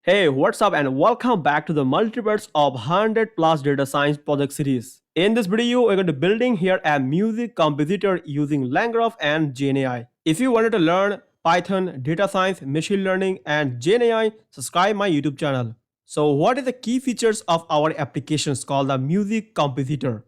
Hey, what's up, and welcome back to the multiverse of 100 plus data science project series. In this video, we're going to building here a music compositor using LangGraph and GenAI. If you wanted to learn Python, data science, machine learning, and GenAI, subscribe my YouTube channel. So, what is the key features of our applications called the music compositor?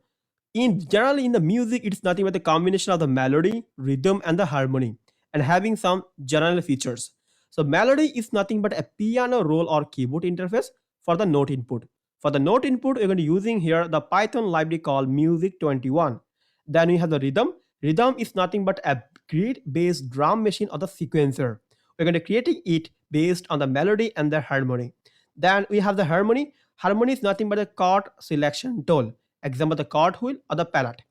In the music, it's nothing but the combination of the melody, rhythm, and the harmony, and having some general features. So melody is nothing but a piano roll or keyboard interface for the note input. For the note input, we're going to using here the Python library called music21. Then we have the rhythm. Rhythm is nothing but a grid-based drum machine or the sequencer. We're going to creating it based on the melody and the harmony. Then we have the harmony. Harmony is nothing but a chord selection tool. Example, the chord wheel or the palette.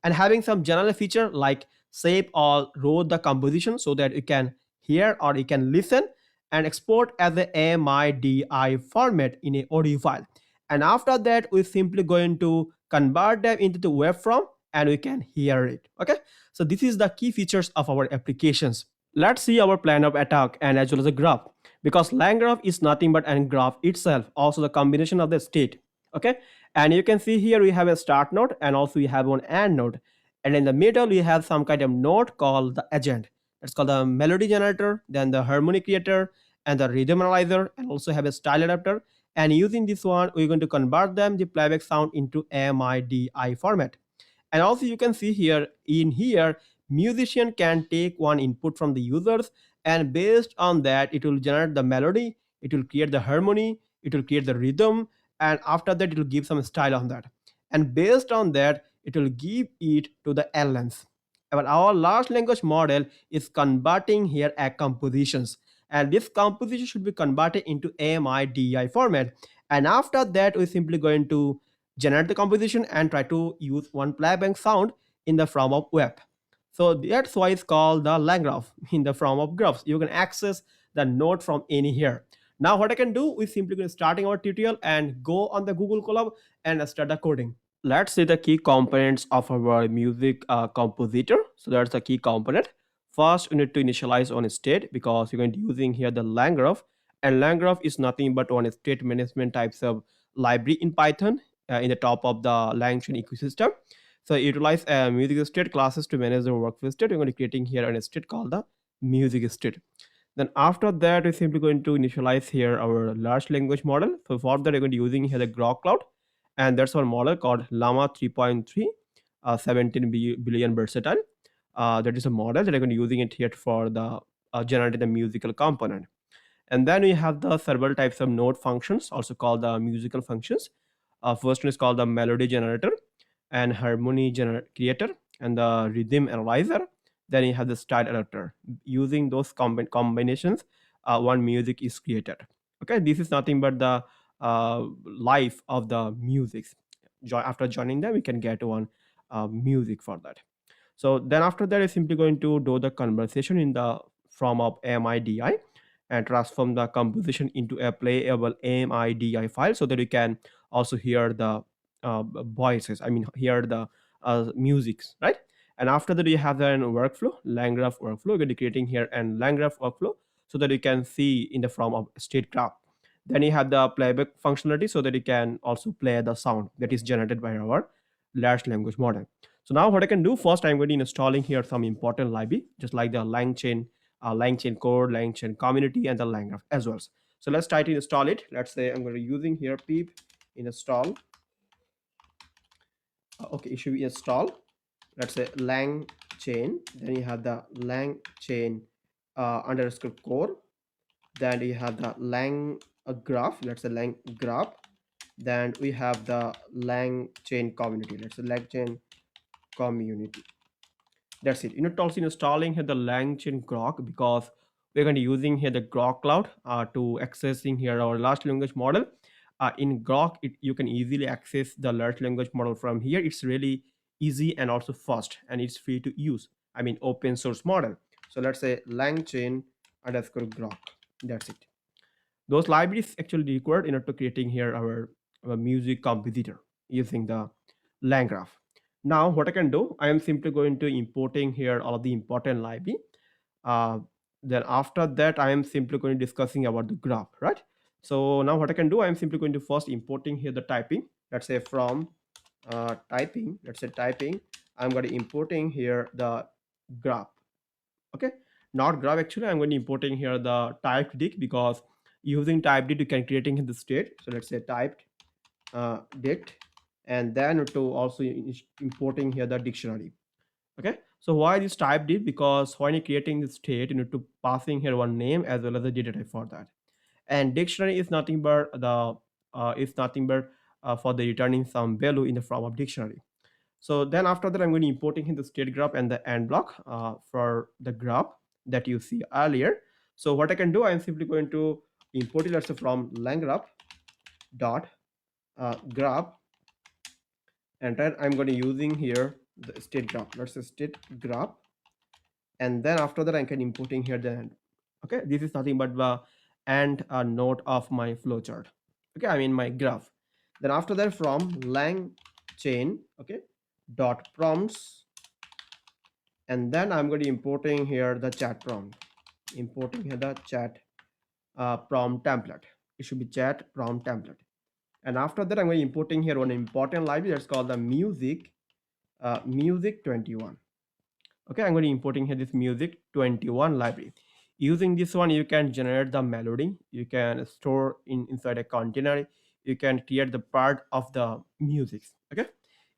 And having some general feature like shape or roll the composition so that you can hear or you can listen and export as a MIDI format in a audio file. And after that, we're simply going to convert them into the waveform and we can hear it. Okay. So this is the key features of our applications. Let's see our plan of attack and as well as a graph, because LangGraph is nothing but an graph itself, also the combination of the state. Okay. And you can see here we have a start node and also we have one end node. And in the middle, we have some kind of node called the agent. It's called the melody generator, then the harmony creator, and the rhythm analyzer, and also have a style adapter. And using this one, we're going to convert them the playback sound into MIDI format. And also you can see here in here, musician can take one input from the users, and based on that, it will generate the melody, it will create the harmony, it will create the rhythm, and after that, it will give some style on that. And based on that, it will give it to the LLMs. But our large language model is converting here a compositions, and this composition should be converted into MIDI format. And after that, we're simply going to generate the composition and try to use one playback sound in the form of web. So that's why it's called the LangGraph in the form of graphs. You can access the node from any here. Now what I can do is simply going to starting our tutorial and go on the Google Colab and start the coding. Let's see the key components of our music compositor. So that's the key component. First, you need to initialize on a state because you're going to using here the LangGraph, and LangGraph is nothing but one state management types of library in Python in the top of the LangChain ecosystem. So utilize music state classes to manage the workflow state. We're going to creating here a state called the music state. Then after that, we're simply going to initialize here our large language model. So for that, we're going to using here the Grok Cloud, and that's our model called Llama 3.3, 17 billion versatile. That is a model that I'm going to using it here for the generating the musical component. And then we have the several types of node functions, also called the musical functions. First one is called the melody generator and harmony creator and the rhythm analyzer. Then you have the style adapter. Using those combinations, one music is created. Okay, this is nothing but the life of the music. After joining them, we can get one music for that. So then after that, is simply going to do the conversation in the form of MIDI and transform the composition into a playable MIDI file so that you can also hear the voices. I mean, hear the musics, right? And after that, you have the workflow, LangGraph workflow. We're going to be creating here and LangGraph workflow so that you can see in the form of state graph. Then you have the playback functionality so that you can also play the sound that is generated by our large language model. So now what I can do first, I'm going to installing here some important library, just like the LangChain, LangChain core, LangChain community, and the LangGraph as well. So let's try to install it. Let's say I'm going to using here pip install. Okay, it should be install. Let's say LangChain. Then you have the LangChain underscore core. Then you have the LangGraph. Let's say LangGraph. Then we have the LangChain community. Let's say LangChain community. That's it. You know, also installing here the LangChain Grok because we're going to using here the Grok Cloud to accessing here our large language model. In Grok, you can easily access the large language model from here. It's really easy and also fast, and it's free to use. I mean, open source model. So let's say LangChain underscore Grok. That's it. Those libraries actually required in order to creating here our music compositor using the LangGraph. Now what I can do, I am simply going to importing here all of the important library. Then after that, I am simply going to discussing about the graph, right? So now what I can do, I'm simply going to first importing here the typing. Let's say from typing, let's say typing, I'm going to importing here the graph. Okay, not graph, actually I'm going to importing here the typed dict, because using typed dict you can creating the state. So let's say typed dict, and then to also importing here the dictionary. Okay, so why this typed dict? Because when you're creating the state, you need to passing here one name as well as the data type for that. And dictionary is nothing but the for the returning some value in the form of dictionary. So then after that, I'm going to importing in the state graph and the end block for the graph that you see earlier. So what I can do, I'm simply going to import it, let's say from LangGraph dot graph, and then I'm going to using here the state graph. Let's say state graph, and then after that I can importing here the end. Okay, this is nothing but the end node of my flowchart. Okay, I mean my graph. Then after that, from lang chain, okay, dot prompts, and then I'm going to importing here the chat prompt, importing here the chat prompt template. It should be chat prompt template. And after that, I'm going to importing here one important library that's called the music 21. Okay, I'm going to importing here this music 21 library. Using this one, you can generate the melody, you can store inside a container, you can create the part of the music. Okay,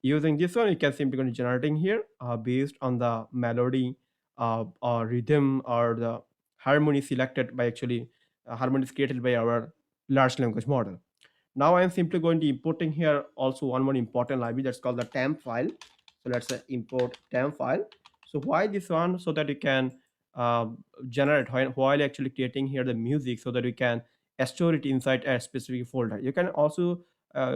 using this one, you can simply going to generating here based on the melody or rhythm or the harmony selected by actually harmonies created by our large language model. Now I'm simply going to importing here also one more important library that's called the temp file. So let's say import temp file. So why this one? So that you can uh, generate while actually creating here the music, so that you can store it inside a specific folder. You can also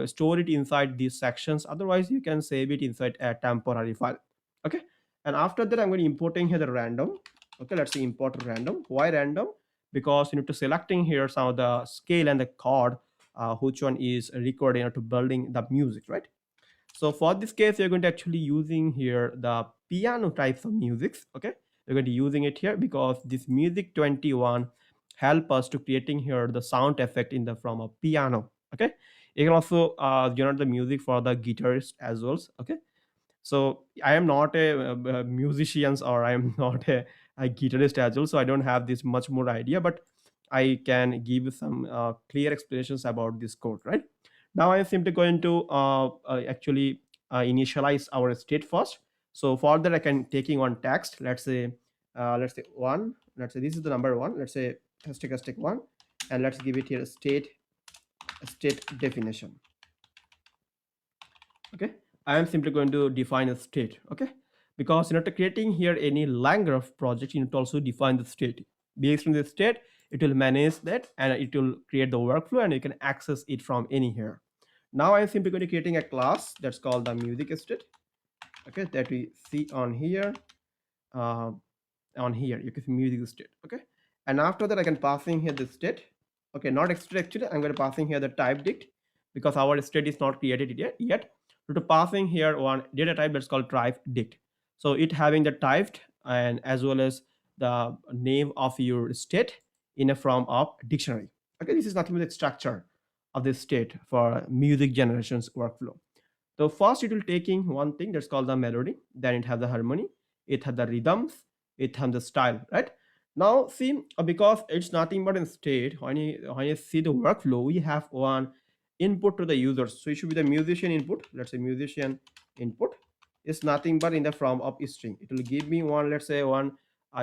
store it inside these sections. Otherwise, you can save it inside a temporary file. Okay. And after that, I'm going to importing here the random. Okay, let's say import random. Why random? Because you need to selecting here some of the scale and the chord which one is recording or to building the music, right? So for this case, you're going to actually using here the piano types of musics. Okay, you're going to using it here because this music 21 help us to creating here the sound effect in the from a piano. Okay, you can also generate the music for the guitarist as well. Okay, so I am not a musician, or I am not a guitarist as well, so I don't have this much more idea, but I can give you some clear explanations about this code. Right now I'm simply going to actually initialize our state first. So for that, I can taking one text. Let's say one. Let's say this is the number one. Let's say hashtag one, and let's give it here a state definition. Okay, I am simply going to define a state. Okay, because you're not creating here any LangGraph project, you need to also define the state. Based on the state, it will manage that and it will create the workflow, and you can access it from any here. Now I'm simply going to creating a class that's called the music state. Okay, that we see on here. uh, on here you can see music state. Okay, and after that I can passing here the state. Okay, not state, actually I'm going to passing here the type dict, because our state is not created yet. So to passing here one data type that's called type dict. So it having the typed and as well as the name of your state in a form of dictionary. Okay, this is nothing but the structure of the state for music generations workflow. So first it will taking one thing that's called the melody, then it has the harmony, it has the rhythms, it has the style, right? Now see, because it's nothing but in state, when you see the workflow, we have one input to the users. So it should be the musician input. Let's say musician input is nothing but in the form of string. It will give me one, let's say one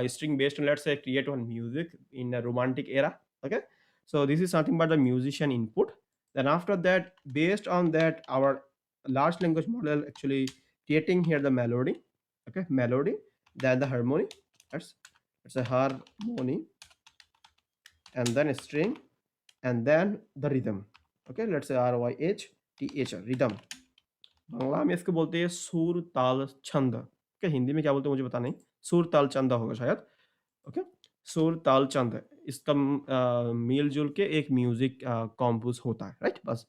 string based on, let's say, create one music in a romantic era. Okay, so this is nothing but the musician input. Then after that, based on that, our large language model actually creating here the melody. Okay, melody, then the harmony. That's a harmony, and then a string, and then the rhythm. Okay, let's say RYHTH rhythm. Bangla में इसको बोलते हैं सुर ताल छंद. Okay, Hindi में क्या बोलते हैं मुझे पता नहीं. सुर ताल छंद होगा शायद. ओके, सुर ताल छंद इसका मिल जुल के एक म्यूजिक कंपोज होता है, राइट? बस.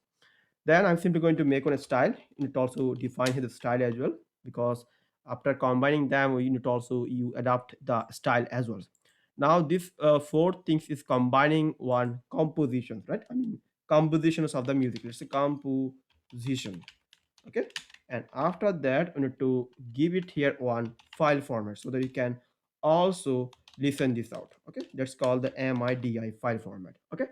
Then I'm simply going to make one style. You need to also define here the style as well, because after combining them, you need to also you adapt the style as well. Now this four things is combining one composition, right? I mean compositions of the music. Let's say composition. Okay, and after that we need to give it here one file format so that you can also listen this out. Okay, that's called the MIDI file format. Okay,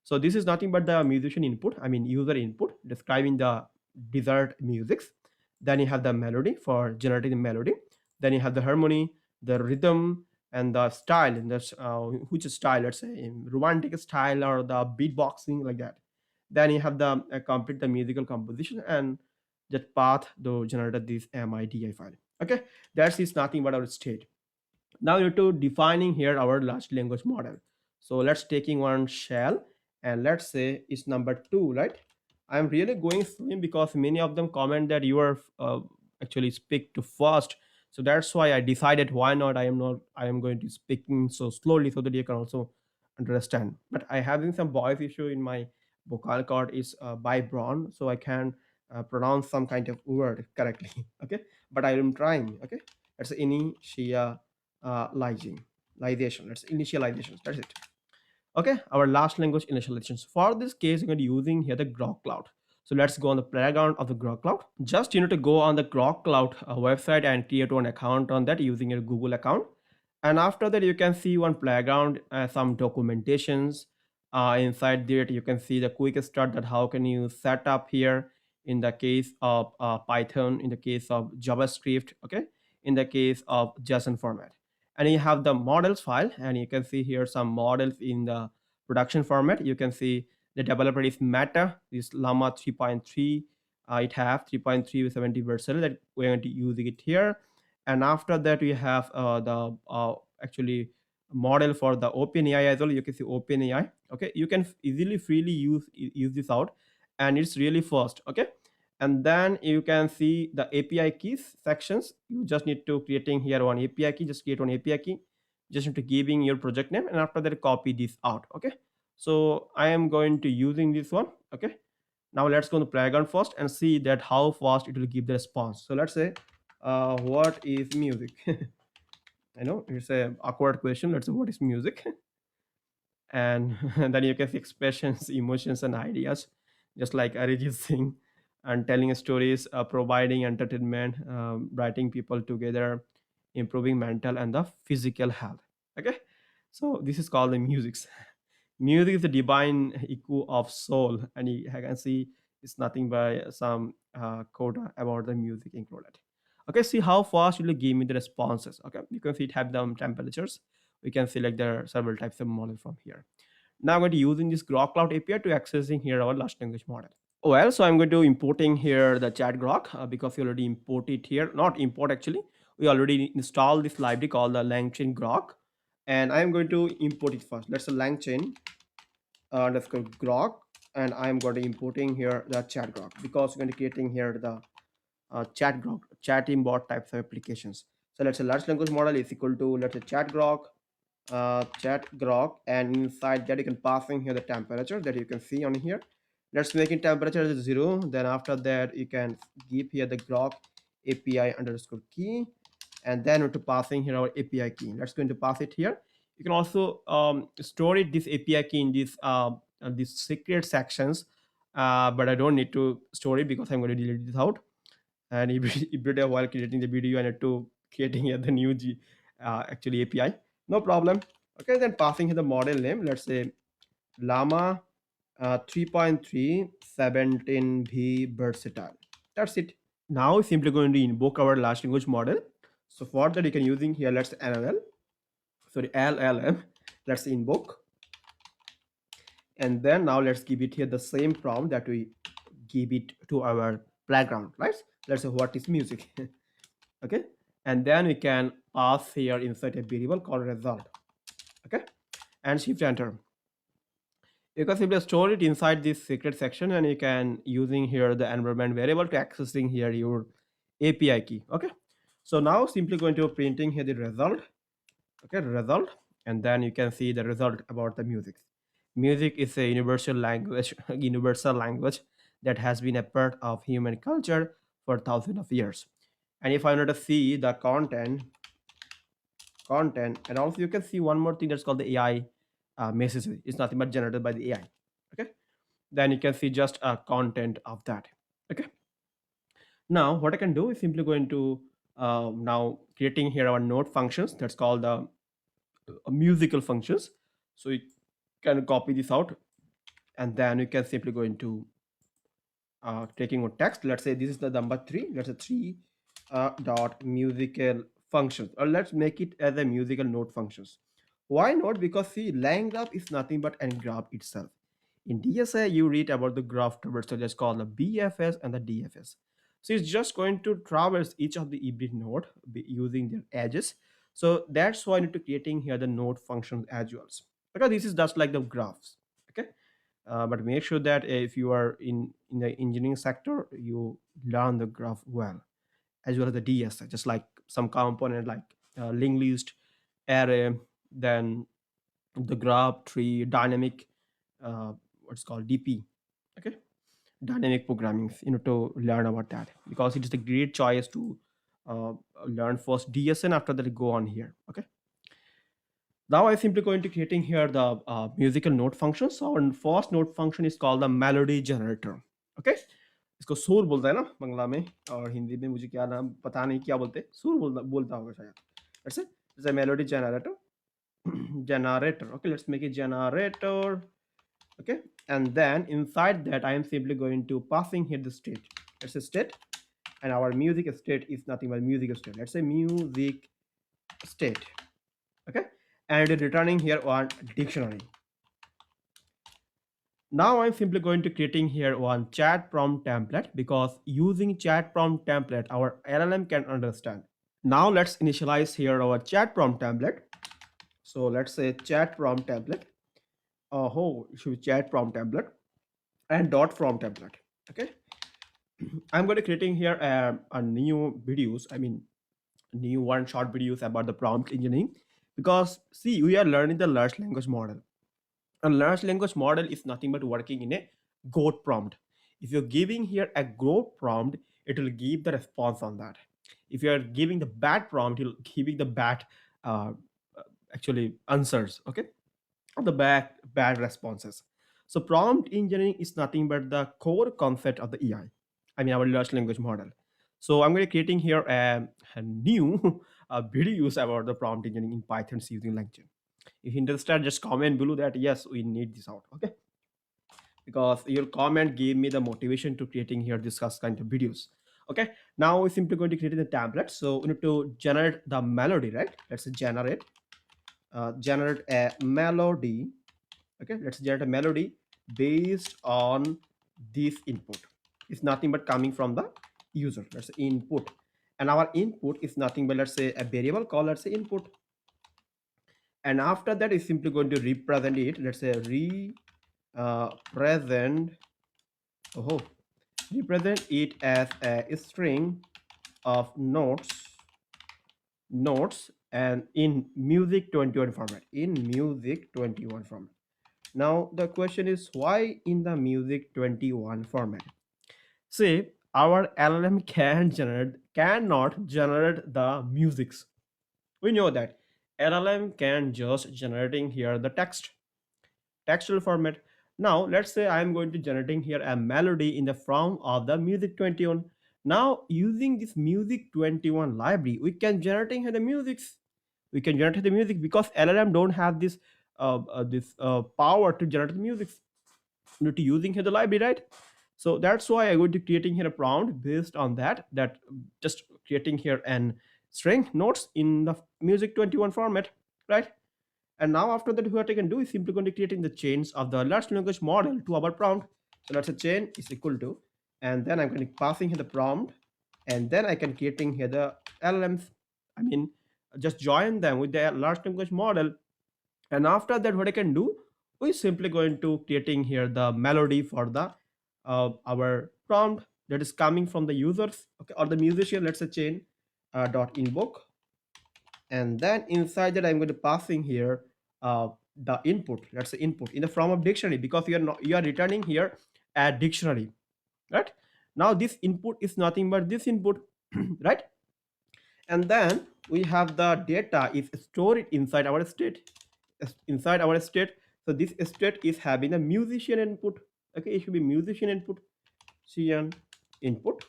so this is nothing but the musician input, I mean user input describing the desired musics. Then you have the melody for generating the melody. Then you have the harmony, the rhythm, and the style. And that's which style, let's say romantic style or the beatboxing, like that. Then you have the complete the musical composition, and that path to generate this MIDI file. Okay, that is nothing but our state. Now we need to defining here our large language model. So let's taking one shell, and let's say it's number 2, right? I'm really going slim because many of them comment that you are actually speak too fast. So that's why I decided why not I am going to speaking so slowly so that you can also understand. But I having some voice issue in my vocal cord is by Braun, so I can pronounce some kind of word correctly. Okay, but I am trying. Okay, that's initializing, That's initializations. That's it. Okay, our last language initializations. For this case, we're going to be using here the Grok Cloud. So let's go on the playground of the Grok Cloud. Just you need to go on the Grok Cloud website and create one account on that using your Google account. And after that, you can see one playground, some documentations. Inside there, you can see the quick start that how can you set up here in the case of Python, in the case of JavaScript, okay, in the case of JSON format. And you have the models file, and you can see here some models in the production format. You can see the developer is Meta, this Llama 3.3. It have 3.3 with 70 version that we're going to use it here. And after that, we have the actually model for the OpenAI as well. You can see OpenAI. Okay, you can easily freely use this out, and it's really fast. Okay, and then you can see the API keys sections. You just need to creating here one API key. Just create one API key. Just need to giving your project name, and after that copy this out. Okay, so I am going to using this one. Okay, now let's go to playground first and see that how fast it will give the response. So let's say what is music? I know it's a awkward question. Let's say what is music? And then you can see expressions, emotions, and ideas, just like Arijit Singh, and telling stories, providing entertainment, writing people together, improving mental and the physical health. Okay, so this is called the music. Music is the divine echo of soul, and you can see it's nothing but some quota about the music included. Okay, see how fast will it give me the responses. Okay, you can see it have the temperatures. We can select the several types of model from here. Now I'm going to using this Grok Cloud API to accessing here our large language model. Well, so I'm going to importing here the chat Grok because we already import it here. Not import actually. We already installed this library called the LangChain Grok, and I'm going to import it first. Let's say LangChain underscore Grok, and I'm going to importing here the chat Grok because we're going to creating here the chat Grok, chatting bot types of applications. So let's say large language model is equal to, let's say chat grok, and inside that you can pass in here the temperature that you can see on here. Let's make it temperature is 0. Then after that you can give here the grok api underscore key, and then to passing here our api key. Let's go into pass it here. You can also store it this api key in these secret sections, but I don't need to store it because I'm going to delete this out. And if while creating the video I need to creating the new actually api, no problem. Okay, then passing here the model name, let's say llama 3.3 17v versatile. That's it. Now simply going to invoke our large language model. So for that you can using here, let's llm, let's invoke, and then now let's give it here the same prompt that we give it to our playground, right? Let's say what is music. Okay, and then we can pass here inside a variable called result. Okay, and shift enter. You can simply store it inside this secret section, and you can using here the environment variable to accessing here your api key. Okay, so now simply going to printing here the result. Okay, result, and then you can see the result about the music. Music is a universal language universal language that has been a part of human culture for thousands of years. And if I want to see the content content, and also you can see one more thing that's called the AI message. It's nothing but generated by the AI. Okay, then you can see just content of that. Okay, now what I can do is simply going to now creating here our node functions that's called the musical functions. So you can copy this out, and then you can simply go into taking a text. Let's say this is the number 3. Let's say 3 dot musical functions, or let's make it as a musical node functions. Why not? Because see, LangGraph is nothing but a graph itself. In DSA, you read about the graph traversal that's called the BFS and the DFS. So it's just going to traverse each of the hybrid node using their edges. So that's why I need to creating here the node functions as well. Because this is just like the graphs. Okay, but make sure that if you are in the engineering sector, you learn the graph well, as well as the DSA, just like some component like linked list, array, then the graph tree, dynamic, what's called DP. Okay, dynamic programming. You know, to learn about that, because it is a great choice to uh, learn first DSA and after that go on here. Okay, now I'm simply going to creating here the musical note function. So our first note function is called the melody generator. Okay, इसको सुर बोलता है ना बंगला में, और हिंदी में मुझे क्या नाम पता नहीं क्या बोलते हैं, सुर बोलता होगा शायद. Let's say it's a melody generator. Generator. Okay, let's make it generator. Okay, and then inside that I am simply going to passing here the state. Let's say state, and our music state is nothing but music state. Let's say music state. Okay, and returning here one dictionary. Now I'm simply going to creating here one chat prompt template, because using chat prompt template our LLM can understand. Now let's initialize here our chat prompt template. So let's say chat prompt template. Oh, it should be chat prompt template and dot prompt template. Okay, I'm going to creating here a new videos. I mean, new one short videos about the prompt engineering, because see, we are learning the large language model. A large language model is nothing but working in a goat prompt. If you're giving here a goat prompt, it will give the response on that. If you're giving the bad prompt, it'll giving the bad uh, actually answers. Okay, or the bad responses. So prompt engineering is nothing but the core concept of the AI. I mean our large language model. So I'm going to creating here a new videos about the prompt engineering in Python using LangChain. If you understand, just comment below that yes, we need this out. Okay, because your comment gave me the motivation to creating here this kind of videos. Okay, now we're simply going to create the template. So we need to generate the melody, right? Let's say generate a melody. Okay, let's generate a melody based on this input. It's nothing but coming from the user. Let's say input, and our input is nothing but, let's say, a variable called, let's say, input. And after that is simply going to represent it. Let's say represent it as a string of notes and in music 21 format. Now the question is, why in the music 21 format? See, our LLM cannot generate the musics. We know that LLM can just generating here the textual format. Now let's say I'm going to generating here a melody in the form of the music 21. Now using this music 21 library, we can generating here the musics. We can generate the music because LLM don't have this power to generate the music. Not using here the library, right? So that's why I'm going to creating here a prompt based on that just creating here an string notes in the music 21 format, right? And now after that, what I can do is simply going to creating the chains of the large language model to our prompt. So let's say chain is equal to, and then I'm going to passing here the prompt, and then I can creating here the LLMs. I mean, just join them with the large language model. And after that, what I can do, we simply going to creating here the melody for the our prompt that is coming from the users, okay, or the musician. Let's say chain dot invoke, and then inside that I'm going to passing here the input. Let's say input in the form of dictionary, because you are returning here a dictionary, right? Now this input is nothing but this input, right? And then we have the data is stored inside our state. So this state is having a musician input. Okay, it should be musician input, cn input,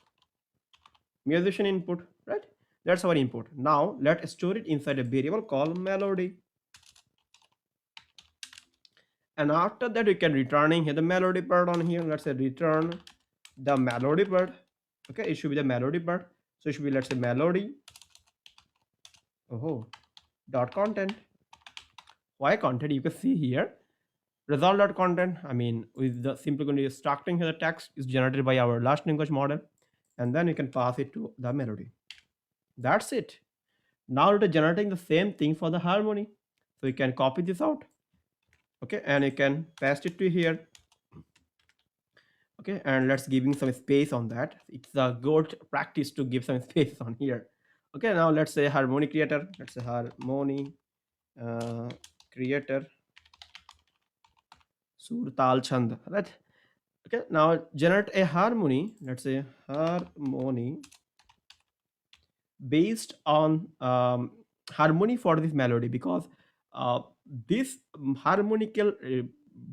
musician input, right? That's our input. Now let's store it inside a variable called melody. And after that, we can returning here the melody part on here. Let's say return the melody part. Okay, it should be the melody part. So it should be, let's say, melody dot content. Why content? You can see here result dot content. I mean, with the simply going to be structuring here the text is generated by our large language model, and then you can pass it to the melody. That's it. Now it is generating the same thing for the harmony. So you can copy this out. Okay, and you can paste it to here. Okay, and let's giving some space on that. It's a good practice to give some space on here. Okay, now let's say harmony creator. Let's say harmony creator sur tal chand, right? Okay, now generate a harmony. Let's say harmony based on harmony for this melody, because this harmonical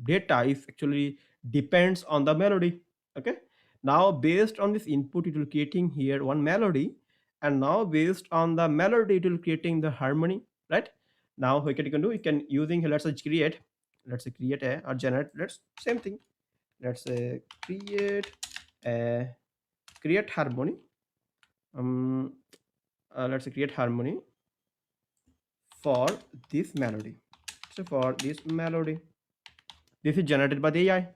data is actually depends on the melody. Okay, now based on this input it will creating here one melody, and now based on the melody it will creating the harmony, right? Now what you can do, you can using here, let's say create, let's say create a or generate, let's same thing, let's say create harmony. Let's say create harmony for this melody. So for this melody, this is generated by the AI,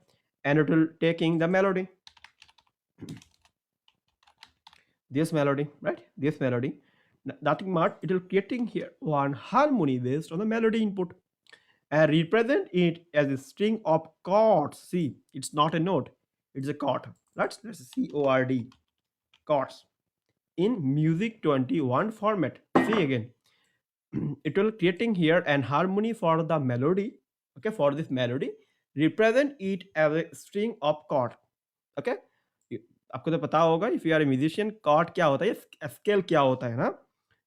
and it will taking the melody, this melody, right? This melody, nothing much. It will creating here one harmony based on the melody input, and represent it as a string of chords. See, it's not a note; it's a chord. Let's CORD chords in music 21 format. See again. It will creating here an harmony for the melody. Okay, for this melody represent it as a string of chord. Okay, आपको तो पता होगा if you are a musician chord क्या होता है, scale क्या होता है ना,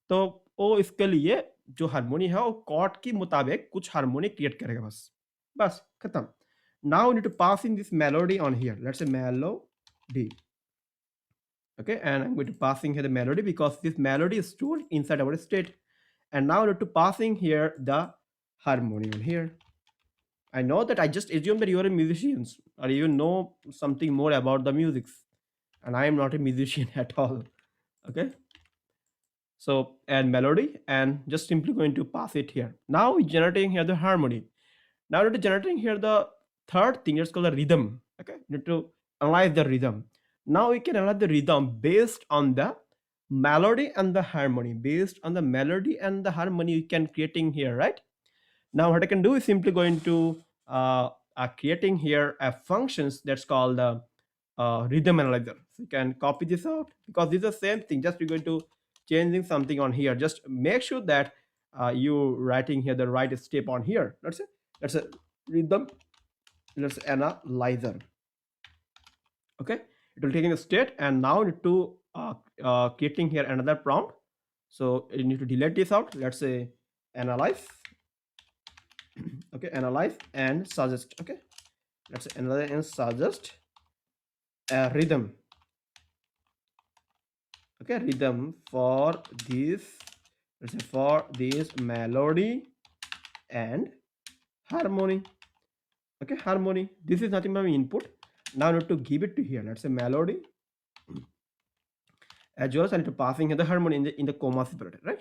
तो वो इसके लिए जो हारमोनी है वो chord के मुताबिक कुछ हारमोनी क्रिएट करेगा, बस खत्म. Now we need to pass in this melody on here. Let's say melody. Okay, and I'm going to passing here the melody because this melody is stored inside our state. And now we need to passing here the harmony on here. I know that I just assume that you are a musician or you know something more about the music, and I am not a musician at all. Okay, so add melody and just simply going to pass it here. Now we're generating here the harmony. Now we're generating here the third thing, it's called the rhythm. Okay, need to analyze the rhythm. Now we can analyze the rhythm based on the melody and the harmony. Based on the melody and the harmony, you can creating here, right? Now what I can do is simply going to creating here a functions that's called rhythm analyzer. So you can copy this out because this is the same thing. Just we're going to changing something on here. Just make sure that you writing here the right step on here. Let's say rhythm. Let's say analyzer. Okay, it will take in a state, and now need to creating here another prompt. So you need to delete this out. Let's say analyze. Okay, analyze and suggest. Okay, let's say analyze and suggest a rhythm. Okay, rhythm for this, let's say for this melody and harmony. Okay, harmony, this is nothing but input. Now I need to give it to here. Let's say melody, as well as I need to passing here the harmony in the comma separator, right?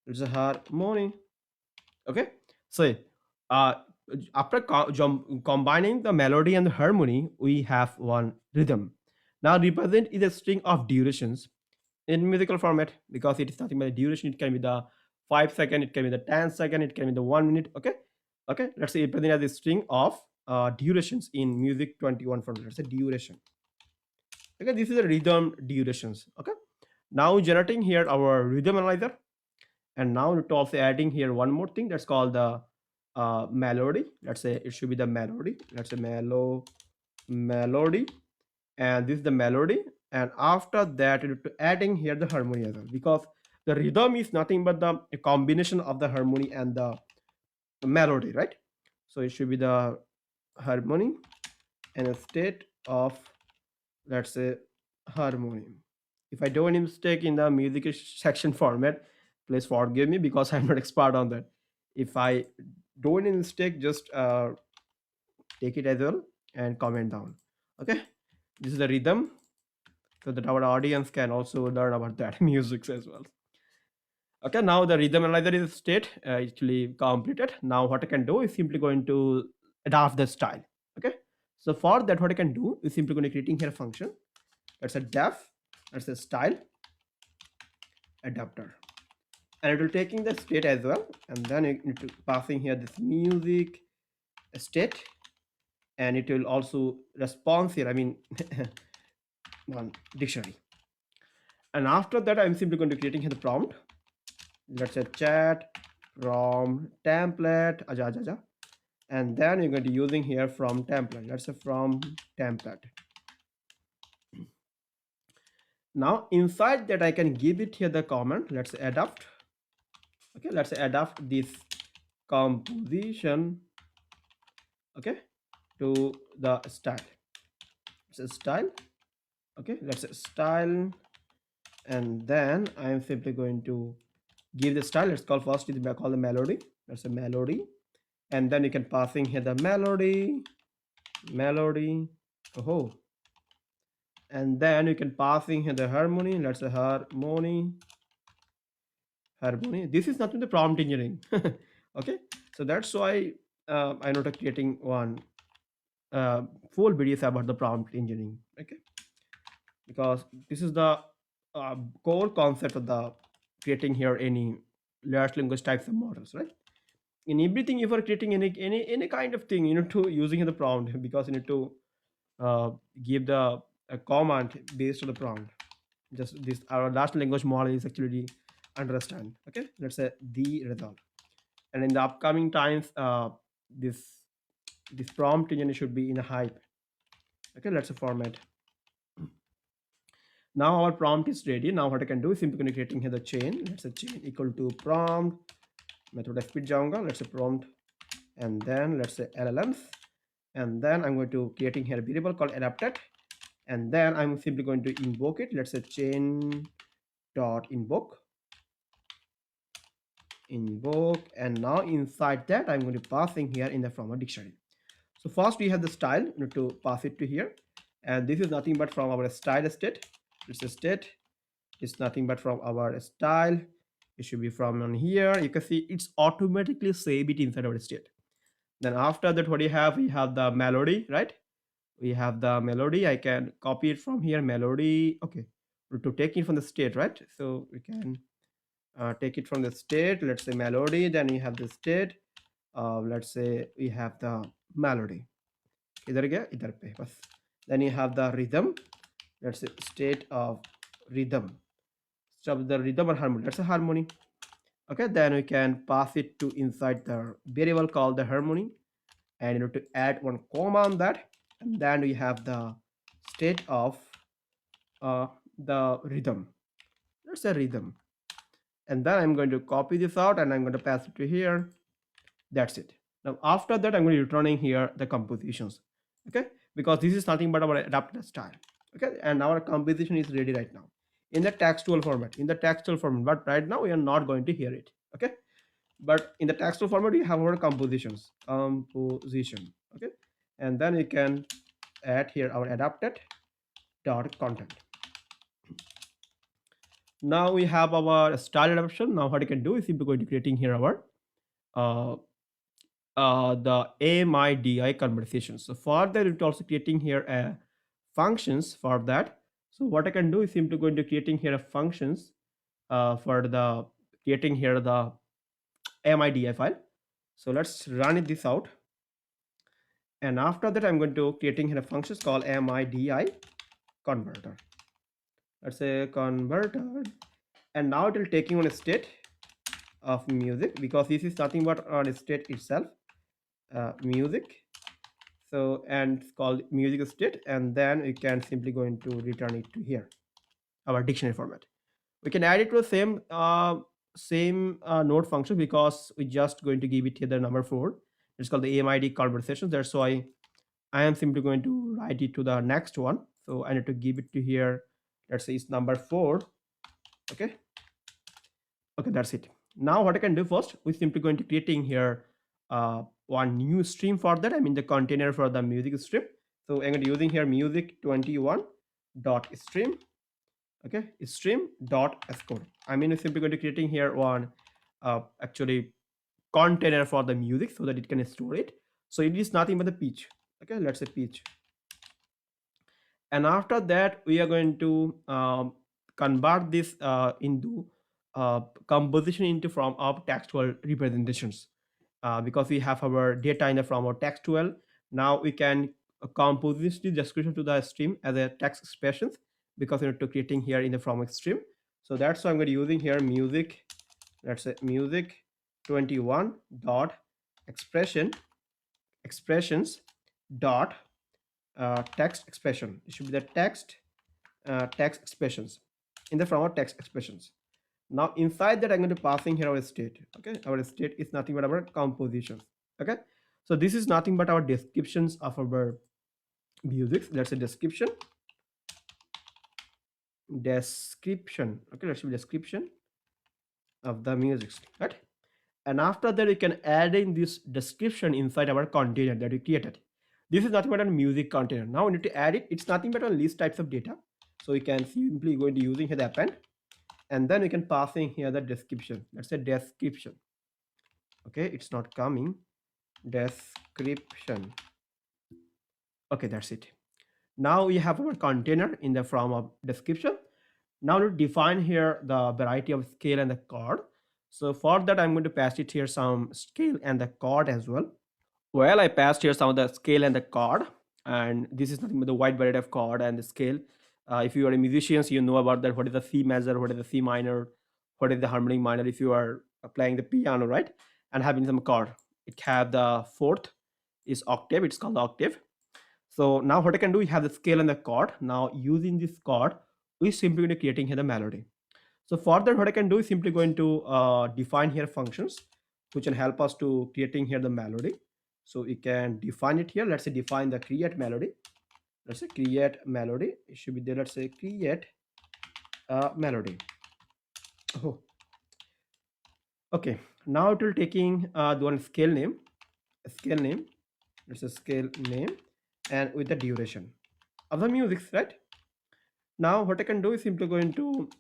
It's a harmony. Okay, so after combining the melody and the harmony, we have one rhythm. Now represent is a string of durations in musical format, because it is nothing but a duration. It can be the 5 second, it can be the 10 second, it can be the 1 minute. Okay, let's say represent as a string of durations in music 21 format. Let's say duration. Okay, this is the rhythm durations. Okay, now generating here our rhythm analyzer, and now we're also adding here one more thing that's called the melody. Let's say it should be the melody. Let's say melody, and this is the melody. And after that, we're adding here the harmony as well, because The rhythm is nothing but the combination of the harmony and the melody, right? So it should be the harmony and a state of, let's say, harmony. If I do any mistake in the music section format, please forgive me because I'm not expert on that. If I do any mistake, just take it as well and comment down. Okay, this is the rhythm, so that our audience can also learn about that music as well. Okay, now the rhythm analyzer is state actually completed. Now what I can do is simply going to adapt the style. Okay, so for that what I can do is simply going to creating here a function. That's a def, that's a style adapter, and it will taking the state as well, and then you need to passing here this music state, and it will also response here, I mean one dictionary. And after that I'm simply going to creating here the prompt. Let's say chat from template aja, aja, aja. And then you're going to using here from template. Let's say from template. Now inside that I can give it here the comment. Let's say adapt. Okay, let's say adapt this composition, okay, to the style. It's a style. Okay, let's say style, and then I am simply going to give the style. Let's call first is call the melody. That's a melody, and then you can passing here the melody, oh, and then you can passing here the harmony. Let's say harmony. This is nothing the prompt engineering. Okay, so that's why I'm not creating one full videos about the prompt engineering. Okay, because this is the core concept of the creating here any large language types of models, right? In everything, if you're creating any kind of thing, you need to using the prompt, because you need to give the a command based on the prompt. Just this our large language model is actually understand. Okay, let's say the result, and in the upcoming times this prompt engine should be in a hype. Okay, let's format. Now our prompt is ready. Now what I can do is simply creating here the chain. Let's say chain equal to prompt method speed jaunga. Let's say prompt, and then let's say LLMs, and then I'm going to creating here a variable called adapted, and then I'm simply going to invoke it. Let's say chain dot invoke, and now inside that I'm going to passing here in the from a dictionary. So first we have the style. You need to pass it to here, and this is nothing but from our style state. It's a state. It's nothing but from our style. It should be from on here. You can see it's automatically save it inside our state. Then after that, what do you have? We have the melody, right? We have the melody. I can copy it from here. Melody. Okay, to take it from the state, right? So we can take it from the state. Let's say melody. Then we have the state. Let's say we have the melody. इधर गया इधर पे बस. Then you have the rhythm. Let's say state of rhythm. So the rhythm or harmony. That's a harmony. Okay, then we can pass it to inside the variable called the harmony, and you need to add one comma on that, and then we have the state of the rhythm. That's a rhythm, and then I'm going to copy this out and I'm going to pass it to here. That's it. Now after that I'm going to returning here the compositions. Okay, because this is nothing but our adapted style. Okay, and our composition is ready right now in the textual format, but right now we are not going to hear it. Okay, but in the textual format we have our composition. Okay, and then we can add here our adapted dot content. Now we have our style adaptation. Now what you can do is simply going to creating here our uh, the MIDI conversations. So for that, it's also creating here functions for that. So what I can do is simply going to creating here a functions for the creating here the MIDI file. So let's run this out. And after that, I'm going to creating here a functions called MIDI converter. Let's say converter, and now it will taking on a state of music, because this is nothing but on a state itself, music. So and it's called music state, and then we can simply going to return it to here our dictionary format. We can add it to the same node function, because we just going to give it here the number 4. It's called the MIDI conversation. That's why I am simply going to write it to the next one. So I need to give it to here. Let's say it's number 4. Okay. Okay, that's it. Now what I can do first, we're simply going to creating here one new stream for that. I mean the container for the music stream. So I'm going to using here music 21 dot stream. Okay, stream dot score. I mean we're simply going to creating here one actually container for the music so that it can store it. So it is nothing but the pitch. Okay, let's say pitch. And after that we are going to convert this into composition into from of textual representations, because we have our data in the form of textual. Now we can compose this description to the stream as a text expressions, because we're to creating here in the from stream. So that's why I'm going to using here music, let's say music 21 dot expressions dot text expression. It should be the text expressions in the form of text expressions. Now inside that I'm going to passing here our state. Okay, our state is nothing but our compositions. Okay, so this is nothing but our descriptions of our music. Let's say description. Okay, let's say description of the music, right? And after that we can add in this description inside our container that we created. This is nothing but a music container. Now we need to add it. It's nothing but a list types of data. So we can simply going to using here the append, and then we can pass in here the description. Let's say description. Okay, it's not coming. Description. Okay, that's it. Now we have our container in the form of description. Now to define here the variety of scale and the chord. So for that I'm going to pass it here some scale and the chord as well. Well, I passed here some of the scale and the chord, and this is nothing but the wide variety of chord and the scale. If you are a musician, you know about that. What is the C major? What is the C minor? What is the harmonic minor? If you are playing the piano, right, and having some chord, it have the fourth is octave. It's called the octave. So now what I can do, we have the scale and the chord. Now using this chord, we simply going to creating here the melody. So for that, what I can do is simply going to define here functions, which can help us to creating here the melody. So we can define it here. Let's say define the create melody. Let's say create melody. It should be there. Let's say create melody. Oh, okay. Now it will taking the one scale name. Let's say scale name, and with the duration of the music, right? Now what I can do is simply going to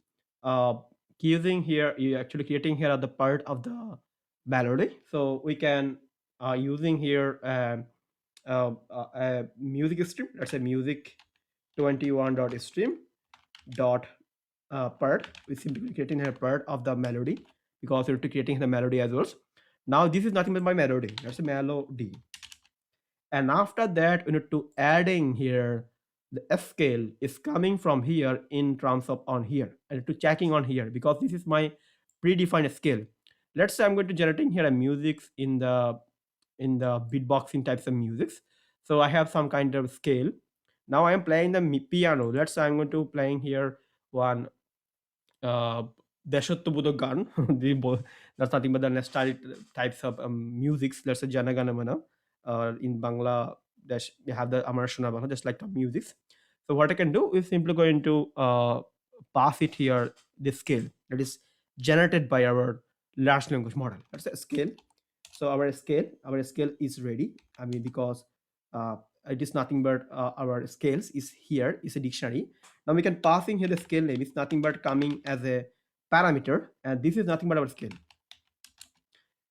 using here, you actually creating here at the part of the melody. So we can using here a music stream. Let's say music 21 dot stream dot part. We simply creating a part of the melody, because we're creating the melody as well. Now this is nothing but my melody. That's a melody. And after that we need to adding here the F scale is coming from here in terms of on here, and to checking on here, because this is my predefined scale. Let's say I'm going to generating here a music in the beatboxing types of musics. So I have some kind of scale. Now I am playing the piano. Let's say I'm going to playing here one Deshottobodho Gan. That's nothing but the nostalgic types of musics. Let's say Jana Gana Mana. In Bangla, we have the Amar Shuna Bangla, just like the musics. So what I can do is simply going to pass it here this scale that is generated by our large language model. That's a scale. So our scale is ready. I mean, because it is nothing but our scales is here is a dictionary. Now we can pass in here the scale name. It's nothing but coming as a parameter, and this is nothing but our scale.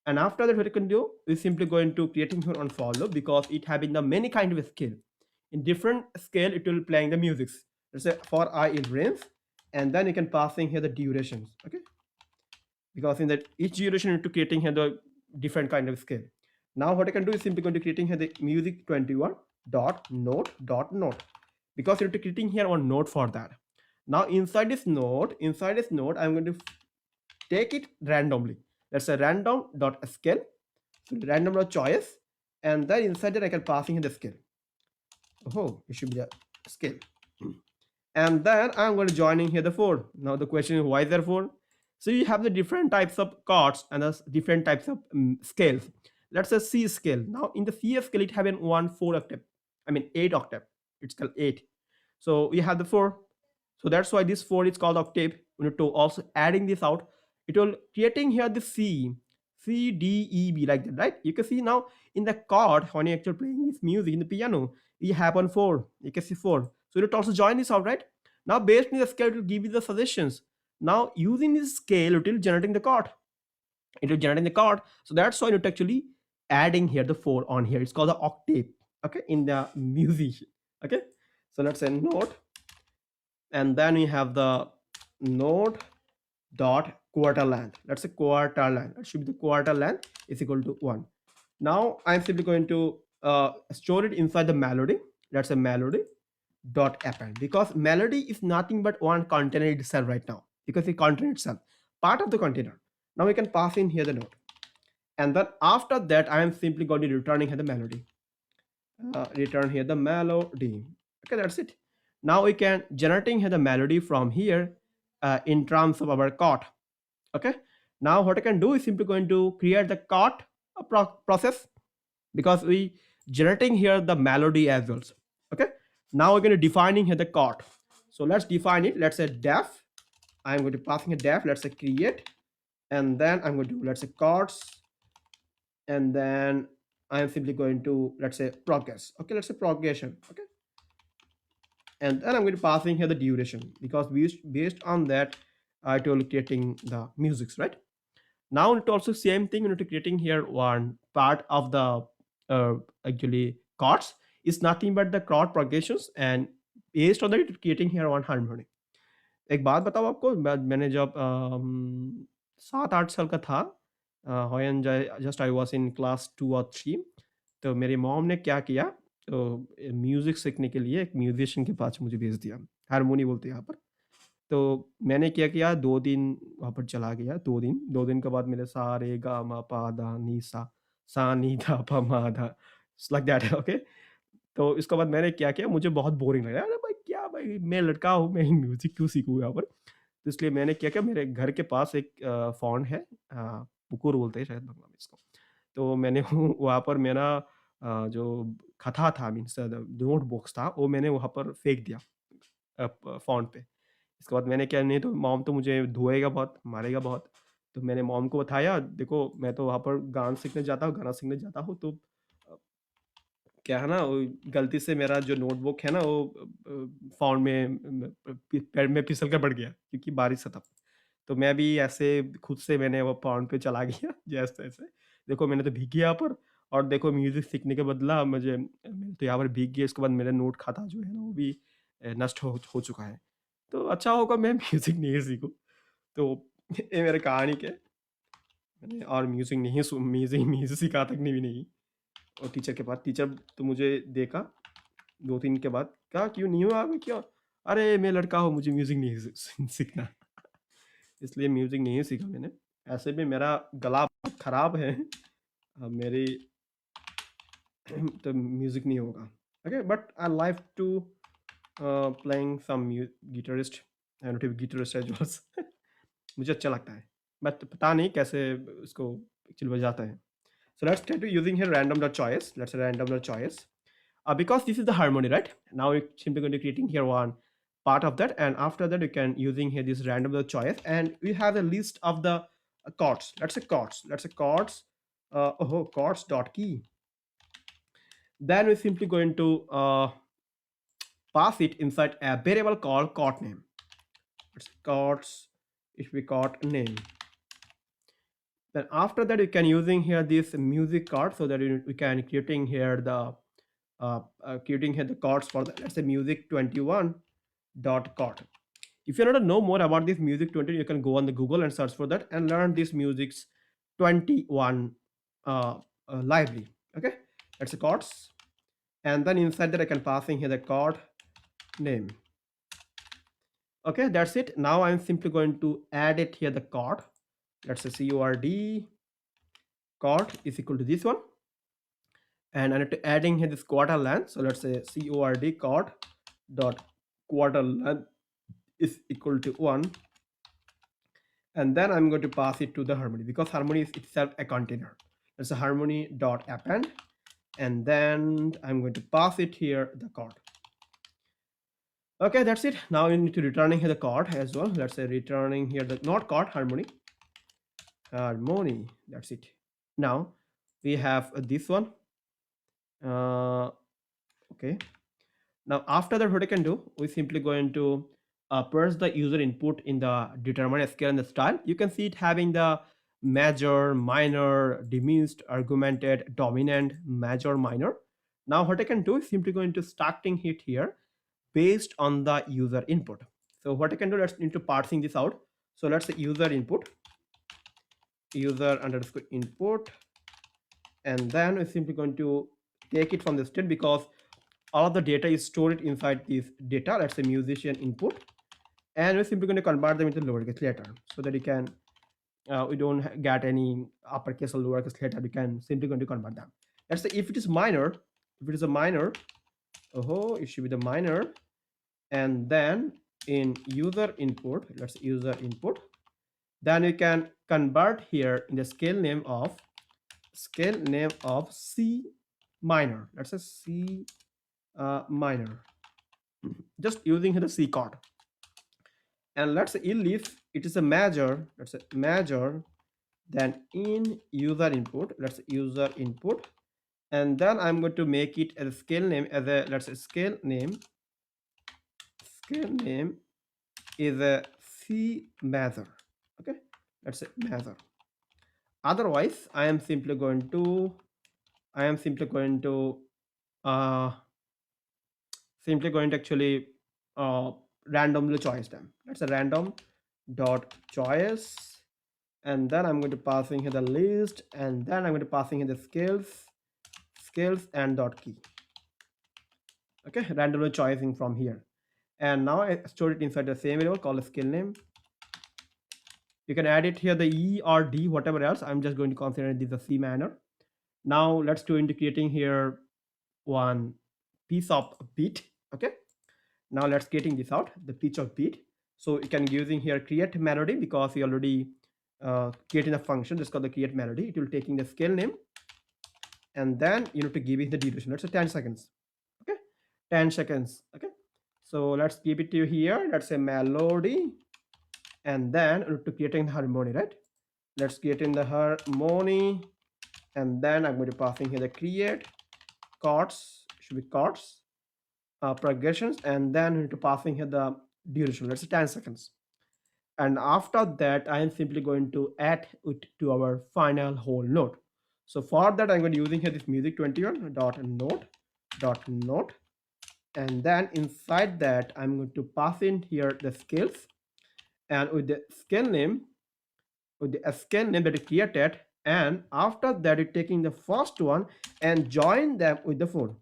And after that, what you can do is simply going to creating here on follow, because it having the many kind of scale. In different scale, it will playing the music. Let's say for I in range, and then you can passing here the durations. Okay, because in that each duration you to creating here the different kind of scale. Now what I can do is simply going to creating here the music 21 dot note, because you're creating here one note for that. Now inside this note, I'm going to take it randomly. Let's say random dot scale, so random dot choice, and then inside that I can passing in the scale. Oh, it should be a scale. and then I'm going to joining here the 4. Now the question is, why is there 4? So you have the different types of chords and the different types of scales. Let's say C scale. Now in the C scale, it having 4 octave. I mean 8 octave. It's called 8. So we have the 4. So that's why this 4 is called octave. We need to also adding this out. It will creating here the C, D, E, B like that, right? You can see now in the chord when you actually playing this music in the piano, you have on 4. You can see 4. So it will also join this out, right? Now based on the scale, it will give you the suggestions. Now using this scale, it will generating the chord. It will generate the chord. So that's why it actually adding here the 4 on here. It's called the octave. Okay, in the music. Okay, so let's say note, and then we have the note dot quarter length. Let's say quarter length. It should be the quarter length is equal to 1. Now I'm simply going to store it inside the melody. Let's say melody dot append, because melody is nothing but one container itself right now, because the container itself part of the container. Now we can pass in here the note, and then after that I am simply going to returning here the melody. Return here the melody. Okay, that's it. Now we can generating here the melody from here in terms of our chord. Okay, now what I can do is simply going to create the chord process, because we generating here the melody as well. Okay, now we're going to defining here the chord. So let's define it. Let's say def. I'm going to passing a def. Let's say create, and then I'm going to let's say chords, and then I'm simply going to let's say progress. Okay, let's say progression. Okay, and then I'm going to passing here the duration, because based on that I told creating the musics, right? Now it also same thing, you need to creating here one part of the actually chords is nothing but the chord progressions, and based on that it creating here one harmony. एक बात बताओ आपको, मैंने जब 7-8 साल का था, just I was in class 2 और 3, तो मेरी मॉम ने क्या किया, तो म्यूजिक सीखने के लिए एक म्यूजिशियन के पास मुझे भेज दिया, हारमोनी बोलते हैं यहाँ पर। तो मैंने क्या किया, 2 दिन वहाँ पर चला गया, 2 दिन के बाद मेरे सा रे गा मा पा धा नी सा नी धा पा मा धा, लाइक दैट। ओके, तो इसके बाद मैंने क्या किया, मुझे बहुत बोरिंग लगा, अरे भाई क्या भाई, मैं लड़का हूँ, मैं म्यूजिक क्यों सीखूँ यहाँ पर। तो इसलिए मैंने क्या किया, मेरे घर के पास एक फ़ॉन्ट है, पुकुर बोलते हैं शायद बंगला में इसको। तो मैंने वहाँ पर मेरा जो खता था, मीन्स नोट बॉक्स था, वो मैंने वहाँ पर फेंक दिया फ़ॉन्ट पे। इसके बाद मैंने क्या, नहीं तो मॉम तो मुझे धोएगा बहुत, मारेगा बहुत। तो मैंने मॉम को बताया, देखो मैं तो वहाँ पर गाना सीखने जाता हूँ, तो क्या है ना, वो गलती से मेरा जो नोटबुक है ना, वो फ़ॉन्ट में पैर में फिसल कर पड़ गया, क्योंकि बारिश था तब। तो मैं भी ऐसे खुद से मैंने वो फ़ॉन्ट पे चला गया जैसे-तैसे। देखो मैंने तो भीग गया यहाँ पर, और देखो म्यूज़िक सीखने के बदला मुझे मैं तो यहाँ पर भीग गया, इसके बाद मेरा नोट खाता जो है ना, वो भी नष्ट हो चुका है। तो अच्छा होगा मैं म्यूज़िक नहीं सीखूँ। तो ये मेरी कहानी के मैंने और म्यूज़िक म्यूज़िक सीखा तक नहीं भी नहीं। और टीचर के पास, टीचर तो मुझे देखा 2-3 के बाद, कहा क्यों नहीं हो आगे क्या? अरे मैं लड़का हूँ, मुझे म्यूज़िक नहीं सीखना। इसलिए म्यूज़िक नहीं सीखा मैंने। ऐसे भी मेरा गला बहुत खराब है। मेरी तो म्यूज़िक नहीं होगा। Okay, but I like to playing some guitarist and to be guitarist as well. मुझे अच्छा लगता है। बट पता नहीं कैसे उसको एक्चुअली बजाता है। So let's try to using here random.choice. Let's say random.choice. Because this is the harmony, right? Now we're simply going to creating here one part of that, and after that we can using here this random.choice, and we have a list of the chords. Let's say chords. Let's say chords. Chords dot key. Then we're simply going to pass it inside a variable called chord name. Let's say chords. It will be chord name. Then after that, we can using here this music chord, so that we can creating here the chords for the, let's say music 21 dot chord. If you want to know more about this music 20, you can go on the Google and search for that and learn this music's 21 library. Okay, that's the chords, and then inside that I can passing here the chord name. Okay, that's it. Now I'm simply going to add it here the chord. Let's say chord is equal to this one, and I need to adding here this quarter length. So let's say chord chord dot quarter length is equal to 1, and then I'm going to pass it to the harmony because harmony is itself a container. That's a harmony dot append, and then I'm going to pass it here the chord. Okay, that's it. Now we need to returning here the chord as well. Let's say returning here the not chord, harmony. That's it. Now we have this one. Okay. Now after that, what I can do, we simply going to press the user input in the determine scale and the style. You can see it having the major, minor, diminished, augmented, dominant, major, minor. Now what I can do is simply going to starting it here based on the user input. So what I can do, let's need to parsing this out. So let's say user input, user underscore input, and then we're simply going to take it from the state because all of the data is stored inside this data. Let's say musician input, and we're simply going to convert them into lowercase later so that you can we don't get any uppercase or lowercase later. We can simply going to convert them. Let's say if it is minor, if it is a minor, it should be the minor, and then in user input, let's say user input, then you can convert here in the scale name of C minor. Let's say C minor, just using the C chord. And let's say if it is a major, let's say major, then in user input, let's say user input, and then I'm going to make it as a scale name as a, let's say scale name is a C major. Okay, let's say major. Otherwise I am simply going to actually randomly choose them. That's a random dot choice, and then I'm going to passing here the list, and then I'm going to passing here the scales and dot key. Okay, randomly choosing from here, and now I store it inside the same variable called scale name. You can add it here the E or D, whatever else. I'm just going to consider this a C manner. Now let's do indicating here one piece of beat. Okay, now let's getting this out, the pitch of beat. So you can using here create melody because we already creating a function just called the create melody. It will taking the scale name, and then you need to give it the duration. Let's say 10 seconds. Okay, 10 seconds. Okay, so let's give it to you here. Let's say melody, and then you need to creating the harmony, right? Let's get in the harmony, and then I'm going to passing here the create chords, should be chords, progressions, and then into passing here the duration. Let's say 10 seconds. And after that, I am simply going to add it to our final whole note. So for that, I'm going to using here this music21 dot note, and then inside that I'm going to pass in here the scales, and with the scale name that is created, and after that you're taking the first one and join them with the 4.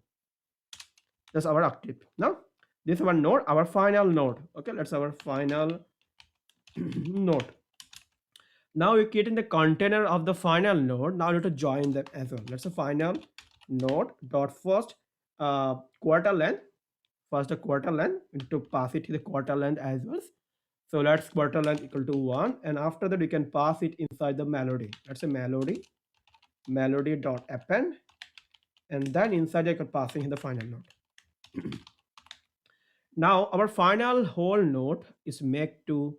That's our octave. Now this one node, our final node. Okay, that's our final node. Now we're creating the container of the final node. Now we have to join them as well. Let's say final node dot first quarter length. First the quarter length, we need to pass it to the quarter length as well. So let's quarter length equal to 1, and after that we can pass it inside the melody. Let's say melody dot append, and then inside I can passing in the final node. Now our final whole node is made to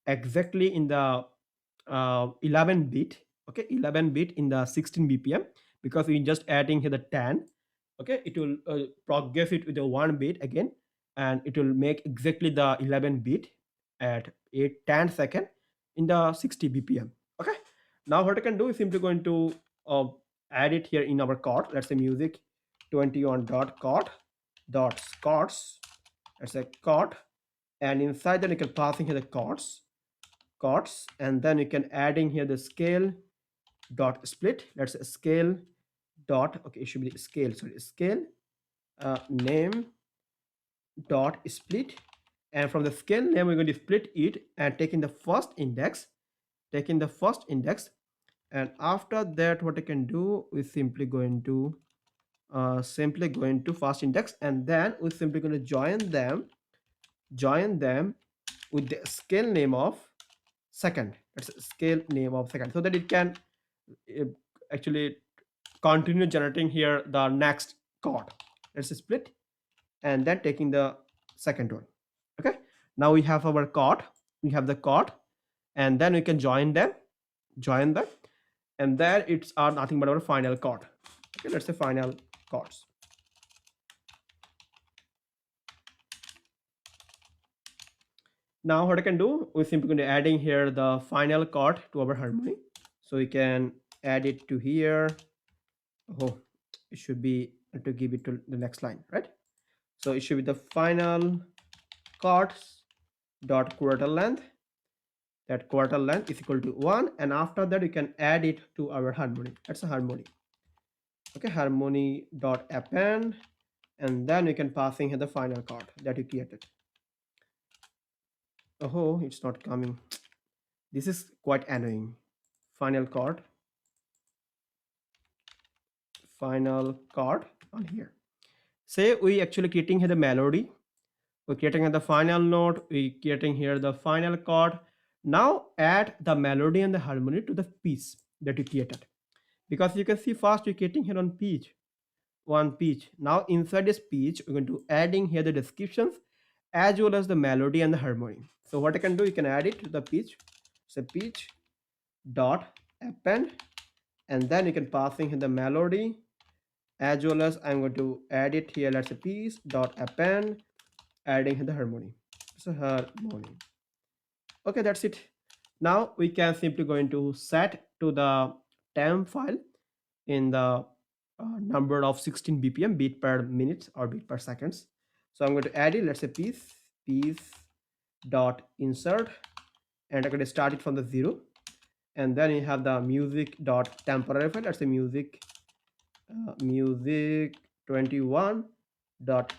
exactly in the 11 bit. Okay, 11 bit in the 16 bpm because we just adding here the 10. Okay, it will progress it with the 1 bit again, and it will make exactly the 11 bit at 10 second in the 60 bpm. Okay, now what I can do is simply going to add it here in our chord. Let's say music 21 dot chord dot chords. Let's say chord, and inside that you can passing here the chords, and then you can adding here the scale dot split. Let's say scale dot, okay, it should be scale, sorry, scale name dot split, and from the scale name we're going to split it and taking the first index, and after that what I can do is simply going to first index, and then we're simply going to join them join them with the scale name of second. That's a scale name of second, so that it can uh, actually continue generating here the next chord. Let's split and then taking the second one. Okay, now we have our chord, we have the chord, and then we can join them, and then it's are nothing but our final chord. Okay, let's say final chords. Now what I can do, we're simply going to adding here the final chord to our harmony. So we can add it to here. Oh, it should be to give it to the next line, right? So it should be the final chords dot quarter length. That quarter length is equal to 1, and after that you can add it to our harmony. That's a harmony. Okay, harmony dot append, and then we can passing here the final chord that you created. Oh, it's not coming. This is quite annoying. Final chord on here. Say we actually creating here the melody, we're creating here the final note, we creating here the final chord. Now add the melody and the harmony to the piece that you created, because you can see first we're creating here on pitch, one pitch. Now inside this pitch we're going to adding here the descriptions as well as the melody and the harmony. So what I can do, you can add it to the pitch. So pitch dot append, and then you can passing here the melody as well as I'm going to add it here. Let's say piece dot append, adding the harmony. So harmony. Okay, that's it. Now we can simply going to set to the temp file in the number of 16 bpm, beat per minute or beat per seconds. So I'm going to add it. Let's say piece dot insert, and I'm going to start it from the 0, and then you have the music dot temporary file. Let's say music 21 dot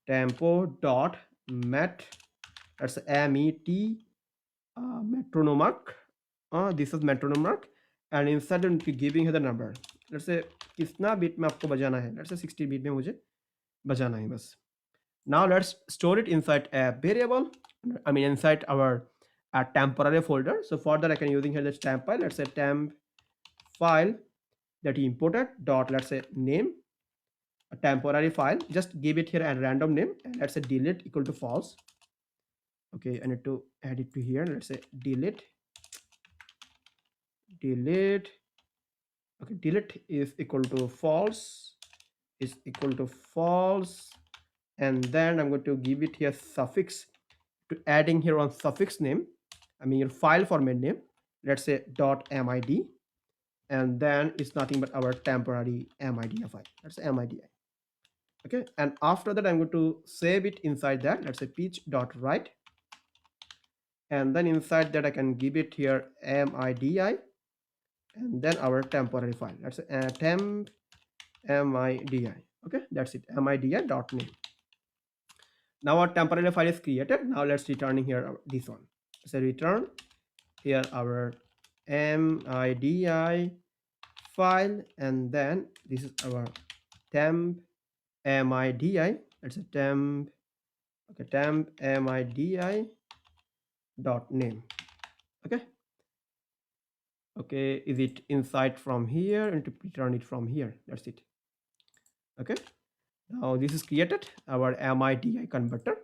tempo dot met. That's MET metronome mark. This is metronome mark, and inside giving her the number. Let's say कितना beat में आपको बजाना है. Let's say 60 beat में मुझे बजाना है बस. Now let's store it inside a variable. I mean inside our temporary folder. So for that I can using here this temp file. Let's say temp file that you imported dot, let's say name, a temporary file. Just give it here a random name, and let's say delete equal to false. Okay, I need to add it to here. Let's say delete. Okay, delete is equal to false, and then I'm going to give it here suffix to adding here on suffix name, I mean your file format name. Let's say dot MID, and then it's nothing but our temporary MIDI file. That's MIDI. Okay, and after that I'm going to save it inside that. Let's say pitch dot write, and then inside that I can give it here MIDI, and then our temporary file. Let's say temp MIDI. Okay, that's it, MIDI dot name. Now our temporary file is created. Now let's returning here this one. So return here our MIDI file, and then this is our temp MIDI. Let's say temp, okay, temp MIDI dot name. Okay, is it inside from here, and to return it from here. That's it. Okay, now this is created, our MIDI converter.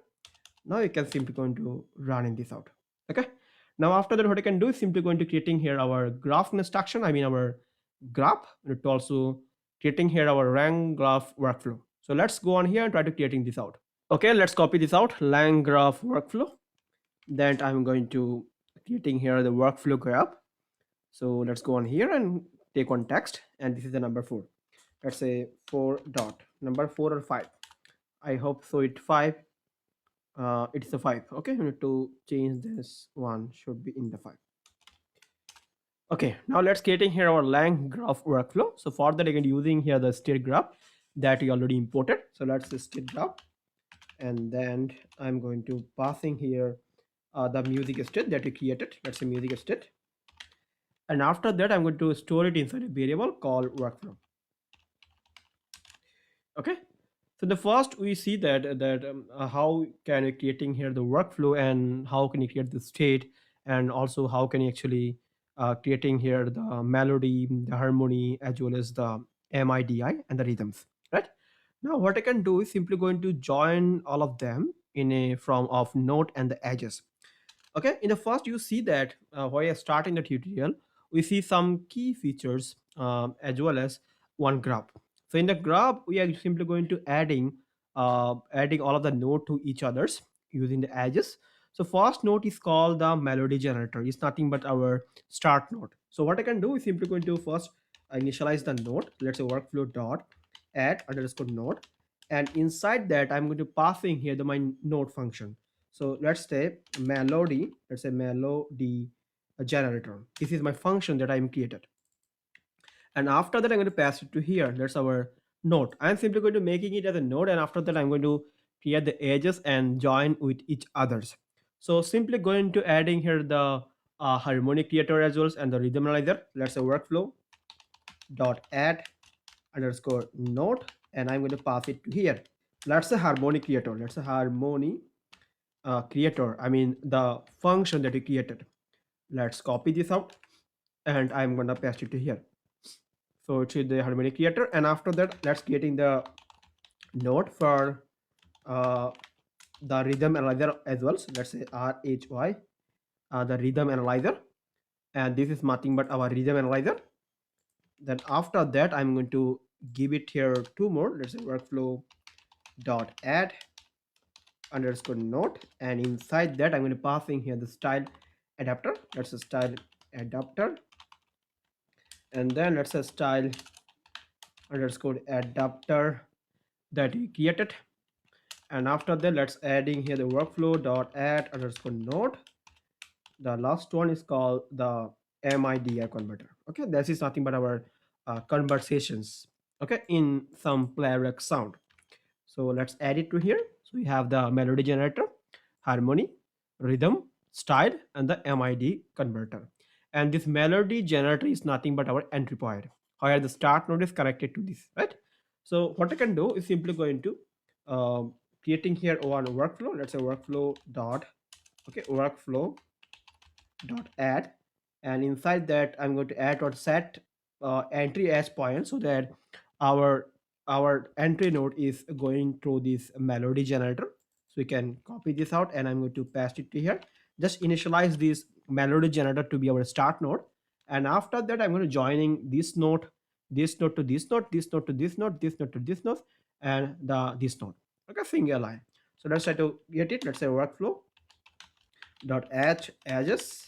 Now you can simply going to running this out. Okay, now after that what I can do is simply going to creating here our graph instruction, I mean our graph, and it also creating here our LangGraph workflow. So let's go on here and try to creating this out. Okay, let's copy this out, LangGraph workflow. Then I'm going to creating here the workflow graph. So let's go on here and take one text, and this is the number 4. Let's say 4 dot number 4 or 5. I hope so. It's 5. It's a 5. Okay, we need to change this one, should be in the 5. Okay, now let's creating here our LangGraph workflow. So for that again using here the state graph that we already imported. So let's say state graph, and then I'm going to passing here the music state that we created. Let's say music state, and after that I'm going to store it inside a variable called workflow. Okay, So the first we see that how can you creating here the workflow, and how can you create the state, and also how can you actually creating here the melody, the harmony, as well as the MIDI and the rhythms, right? Now what I can do is simply going to join all of them in a from of note and the edges. Okay, in the first you see that while you're starting the tutorial, we see some key features as well as one graph. So in the graph we are simply going to adding all of the node to each others using the edges. So first node is called the melody generator. It's nothing but our start node. So what I can do is simply going to first initialize the node. Let's say workflow dot add underscore node, and inside that I'm going to passing here the my node function. So let's say melody, let's say melody generator. This is my function that I'm created. And after that, I'm going to pass it to here. That's our node. I'm simply going to making it as a node. And after that, I'm going to create the edges and join with each others. So simply going to adding here the harmonic creator as well and the rhythm analyzer. Let's say workflow dot add underscore node. And I'm going to pass it to here. Let's say harmonic creator. Let's say harmony creator, I mean the function that we created. Let's copy this out and I'm gonna paste it to here. So it's the harmony creator, and after that let's creating the node for uh, the rhythm analyzer as well. So let's say RHY, the rhythm analyzer, and this is nothing but our rhythm analyzer. Then after that I'm going to give it here two more. Let's say workflow dot add underscore node, and inside that I'm going to passing here the style adapter. That's a style adapter, and then let's say style underscore adapter that we created. And after that let's adding here the workflow dot add underscore node. The last one is called the MIDI converter. Okay, this is nothing but our conversations, okay, in some playback sound. So let's add it to here. So we have the melody generator, harmony, rhythm, style, and the MID converter. And this melody generator is nothing but our entry point. However, the start node is connected to this, right? So what I can do is simply going to uh, creating here one workflow. Let's say workflow dot, okay, workflow dot add, and inside that I'm going to add or set entry as point, so that our our entry node is going through this melody generator. So we can copy this out and I'm going to paste it to here. Just initialize this melody generator to be our start node, and after that I'm going to joining this node to this node, this node to this node, this node to this node, and the this node. Okay, single line. So let's try to get it. Let's say workflow dot add edges,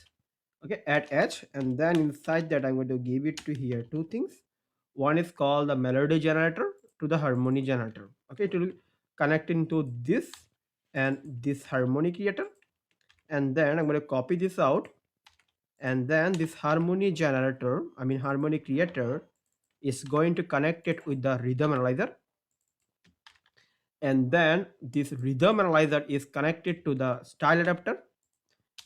okay, add edge, and then inside that I'm going to give it to here two things. One is called the melody generator to the harmony generator. Okay, to connect into this and this harmony creator, and then I'm going to copy this out, and then this harmony generator, I mean harmony creator, is going to connect it with the rhythm analyzer, and then this rhythm analyzer is connected to the style adapter.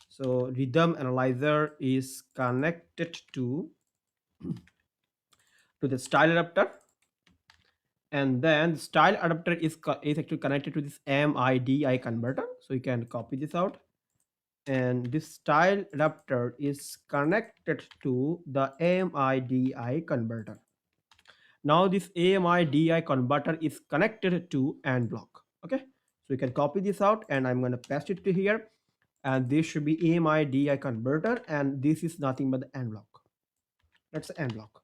So rhythm analyzer is connected to the style adapter, and then the style adapter is actually connected to this MIDI converter. So you can copy this out, and this style adapter is connected to the MIDI converter. Now this MIDI converter is connected to AND block. Okay, so you can copy this out and I'm going to paste it to here, and this should be MIDI converter, and this is nothing but the AND block. That's the AND block.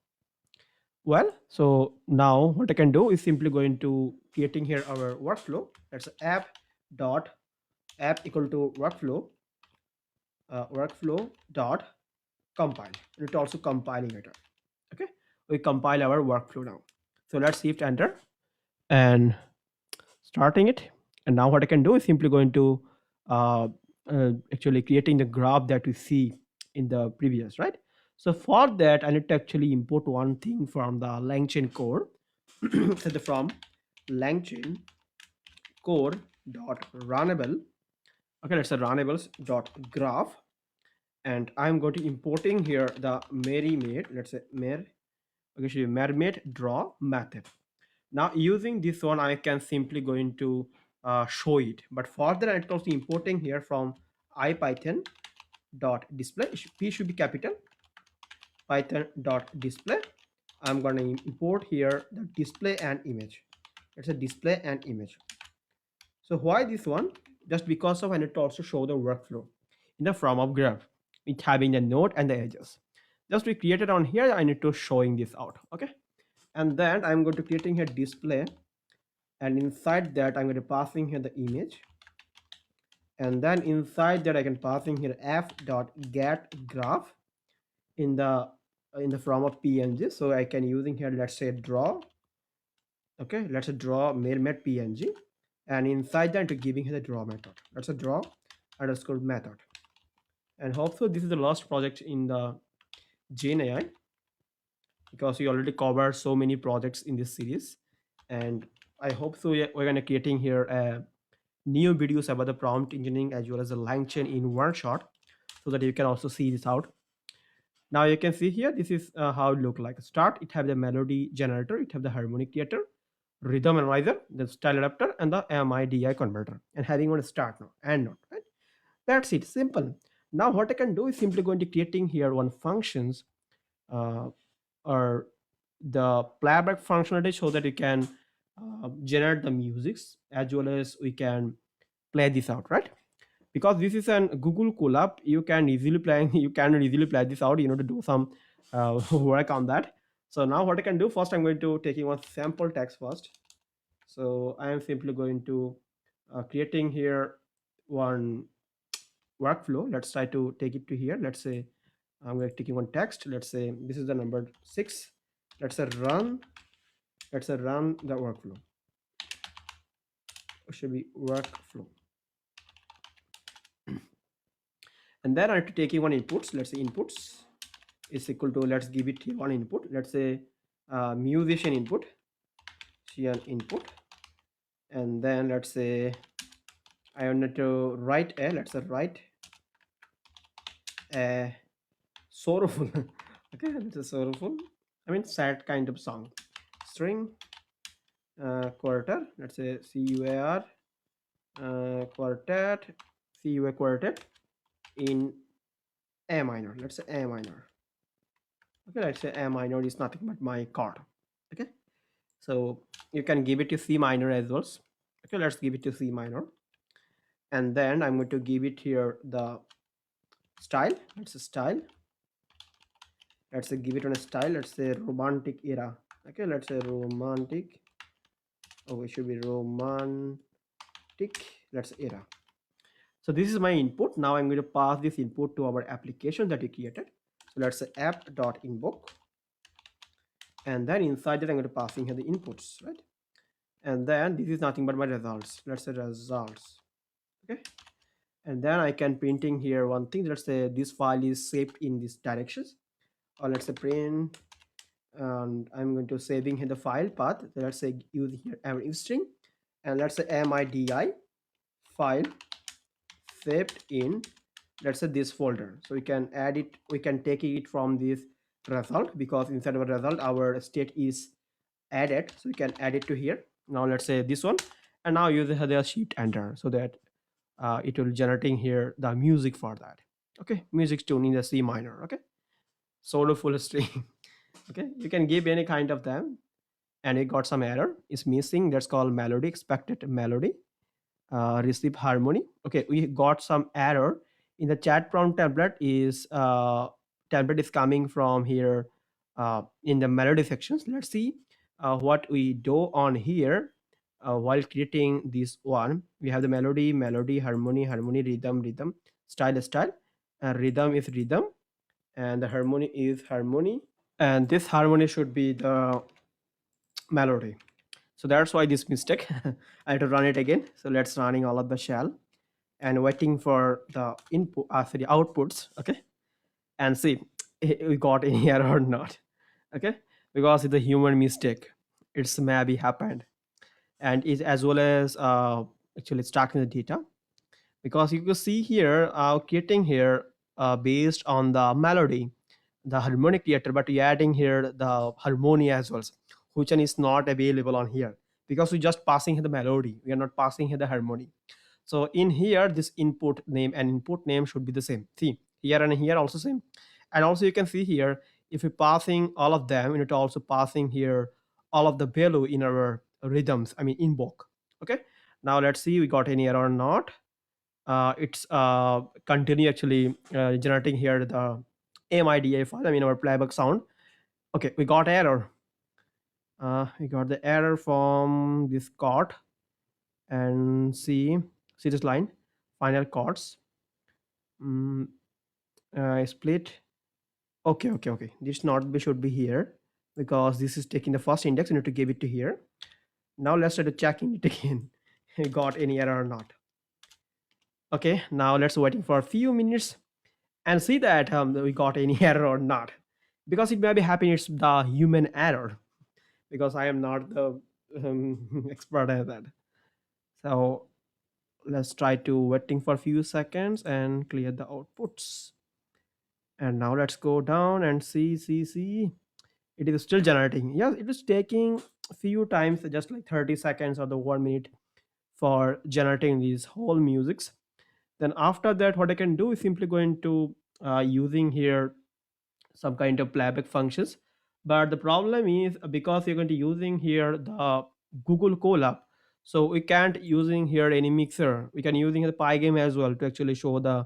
Well, so now what I can do is simply going to creating here our workflow. That's app dot app equal to workflow workflow dot compile. It's also compiling it. Okay, we compile our workflow now. So let's shift enter and starting it. And now what I can do is simply going to actually creating the graph that we see in the previous, right? So for that, I need to actually import one thing from the LangChain core. So from LangChain core dot runnable. Okay, let's say runnables dot graph, and I'm going to importing here the mermaid. Let's say mer. Okay, so mermaid draw method. Now using this one, I can simply going to show it, but further it also importing here from ipython dot display. P should be capital. Python dot display. I'm going to import here the display and image. It's a display and image. So why this one? Just because of I need to also show the workflow in the from of graph with having the node and the edges. Just we created on here, I need to showing this out. Okay. And then I'm going to creating here display, and inside that I'm going to passing here the image, and then inside that I can passing here f dot get graph in the form of png. So I can using here, let's say draw. Okay, let's say draw mail png, and inside that to giving here the draw method. That's a draw underscore method. And hopefully this is the last project in the GenAI, because we already covered so many projects in this series. And I hope so we're gonna creating here new videos about the prompt engineering as well as the LangChain in one shot, so that you can also see this out. Now you can see here, this is how it look like. Start, it have the melody generator, it have the harmonic creator, rhythm analyzer, the style adapter, and the MIDI converter, and having one start now and not, right? That's it, simple. Now what I can do is simply going to creating here one functions uh, or the playback functionality, so that you can generate the musics as well as we can play this out, right? Because this is an Google Colab, you can easily play you can easily play this out, you know, to do some work on that. So now what I can do, first I'm going to taking one sample text first. So I am simply going to creating here one workflow. Let's try to take it to here. Let's say I'm going to taking one text. Let's say this is the number 6. Let's say run. Let's say run the workflow. It should be workflow. And then I have to take one inputs. Let's say inputs is equal to, let's give it one input. Let's say musician input, input, and then let's say I want to write a, let's say write a sorrowful okay, it's a sorrowful, I mean sad kind of song, string quarter, let's say CUAR quartet, CUA quartet in A minor, let's say A minor. Okay, let's say A minor is nothing but my chord. Okay, so you can give it to C minor as well. Okay, let's give it to C minor, and then I'm going to give it here the style. Let's say style. Let's say give it on a style. Let's say romantic era. Okay, let's say romantic. Oh, it should be romantic. Let's say era. So this is my input. Now I'm going to pass this input to our application that we created. So let's say app.invoke, and then inside that I'm going to passing here the inputs, right? And then this is nothing but my results. Let's say results. Okay, and then I can printing here one thing. Let's say this file is saved in these directions, or let's say print, and I'm going to saving here the file path. So let's say use here every string, and let's say MIDI file saved in, let's say this folder. So we can add it, we can take it from this result, because inside of a result our state is added, so we can add it to here. Now let's say this one, and now use the shift enter, so that it will generating here the music for that. Okay, music tune in the C minor. Okay, soulful string. Okay, you can give any kind of them, and it got some error is missing. That's called melody, expected melody, receive harmony. Okay, we got some error in the chat prompt template is template is coming from here in the melody sections. Let's see what we do on here while creating this one. We have the melody, harmony, rhythm, style, rhythm is rhythm, and the harmony is harmony, and this harmony should be the melody. So that's why this mistake. I had to run it again. So let's running all of the shell and waiting for the input, sorry, outputs. Okay, and see we got any error or not. Okay, because it's a human mistake. It's maybe happened, and it as well as actually stacking the data, because you can see here creating here based on the melody, the harmonic creator, but you're adding here the harmony as well. which one is not available on here, because we just passing here the melody, we are not passing here the harmony. So in here, this input name and input name should be the same. See, here and here also same. And also you can see here, if we're passing all of them, we need to also passing here all of the value in our rhythms, I mean invoke. Okay. Now let's see we got any error or not. It's continue actually generating here the MIDI file, I mean our playback sound. Okay, we got error. We got the error from this chord, and see this line, final chords. Mm, Split. Okay, okay, okay. This not be should be here, because this is taking the first index. You need to give it to here. Now let's try to checking it again. Got any error or not? Okay, now let's waiting for a few minutes and see that we got any error or not, because it may be happening. It's the human error, because I am not the expert at that. So let's try to waiting for a few seconds and clear the outputs. And now let's go down and see. It is still generating. Yes, it is taking a few times, just like 30 seconds or the 1 minute for generating these whole musics. Then after that, what I can do is simply going to using here some kind of playback functions. But the problem is, because you're going to using here the Google Colab, so we can't using here any mixer. We can using the Pygame as well to actually show the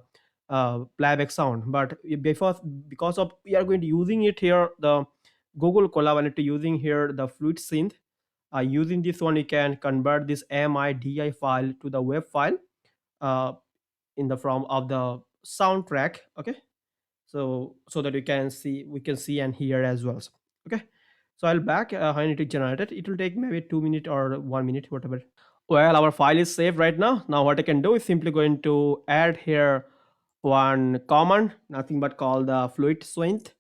playback sound. But because of we are going to using it here the Google Colab, and to using here the fluid synth. Using this one, you can convert this MIDI file to the web file uh, in the form of the soundtrack. Okay, so that we can see and hear as well. Okay, so I'll back. I need to generate it. It will take maybe 2 minutes or 1 minute, whatever. Well, our file is saved right now. Now what I can do is simply going to add here one command, nothing but call the fluid synth,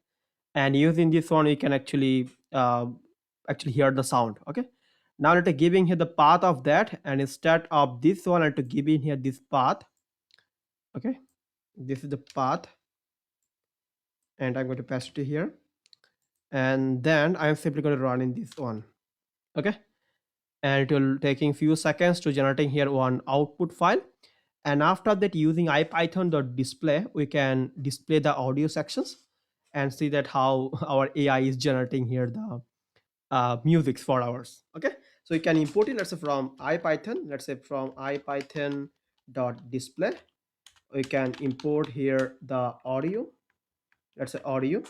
and using this one we can actually hear the sound. Okay, now let giving here the path of that, and instead of this one I have to give in here this path. Okay, this is the path, and I'm going to pass it to here, and then I'm simply going to run in this one. Okay, and it will taking few seconds to generating here one output file. And after that, using ipython.display, we can display the audio sections and see that how our AI is generating here the music for ours. Okay, so you can import it, let's say from ipython, let's say from ipython.display, we can import here the audio, let's say audio,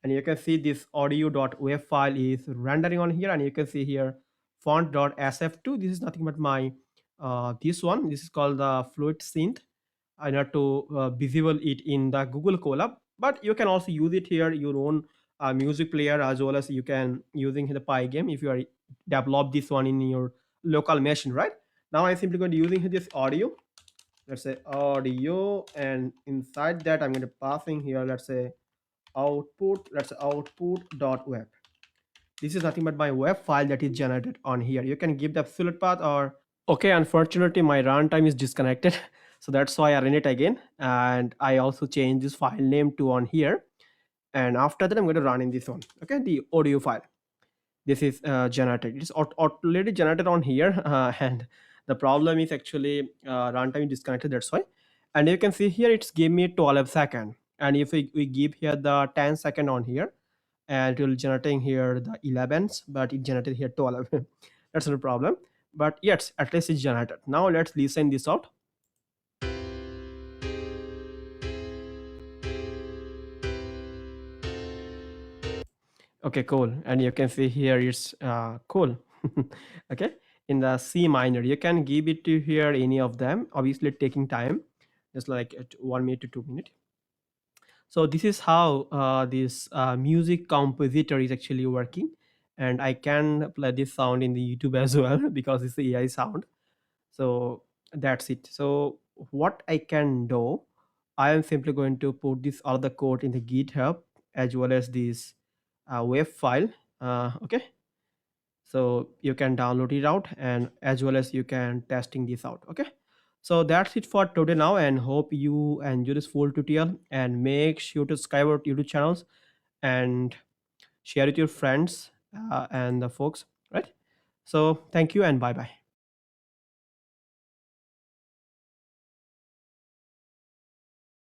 and you can see this audio.wave file is rendering on here, and you can see here font.sf2. This is nothing but my this one, this is called the fluid synth. I need to visible it in the Google Colab, but you can also use it here your own music player, as well as you can using the Pygame if you are develop this one in your local machine. Right now I'm simply going to using this audio, let's say audio, and inside that I'm going to passing here, let's say output, let's say output.web. This is nothing but my web file that is generated on here. You can give the absolute path or okay, unfortunately my runtime is disconnected. So that's why I run it again, and I also change this file name to on here. And after that I'm going to run in this one. Okay, the audio file, this is generated, it's already generated on here. And the problem is actually runtime is disconnected, that's why. And you can see here it's give me 12 second, and if we give here the 10 second on here, and it will generating here the 11s, but it generated here 12. That's not a problem, but yes, at least it's generated. Now let's listen this out. Okay, cool. And you can see here it's cool. Okay, in the C minor you can give it to here any of them, obviously taking time, just like at 1 minute to 2 minutes. So this is how this music compositor is actually working, and I can play this sound in the YouTube as well because it's the AI sound. So that's it. So what I can do, I am simply going to put this other code in the GitHub, as well as this wave file. Okay, so you can download it out, and as well as you can testing this out. Okay, so that's it for today now, and hope you enjoy this full tutorial, and make sure to subscribe our YouTube channels and share with your friends. and the folks, right? So thank you and bye bye.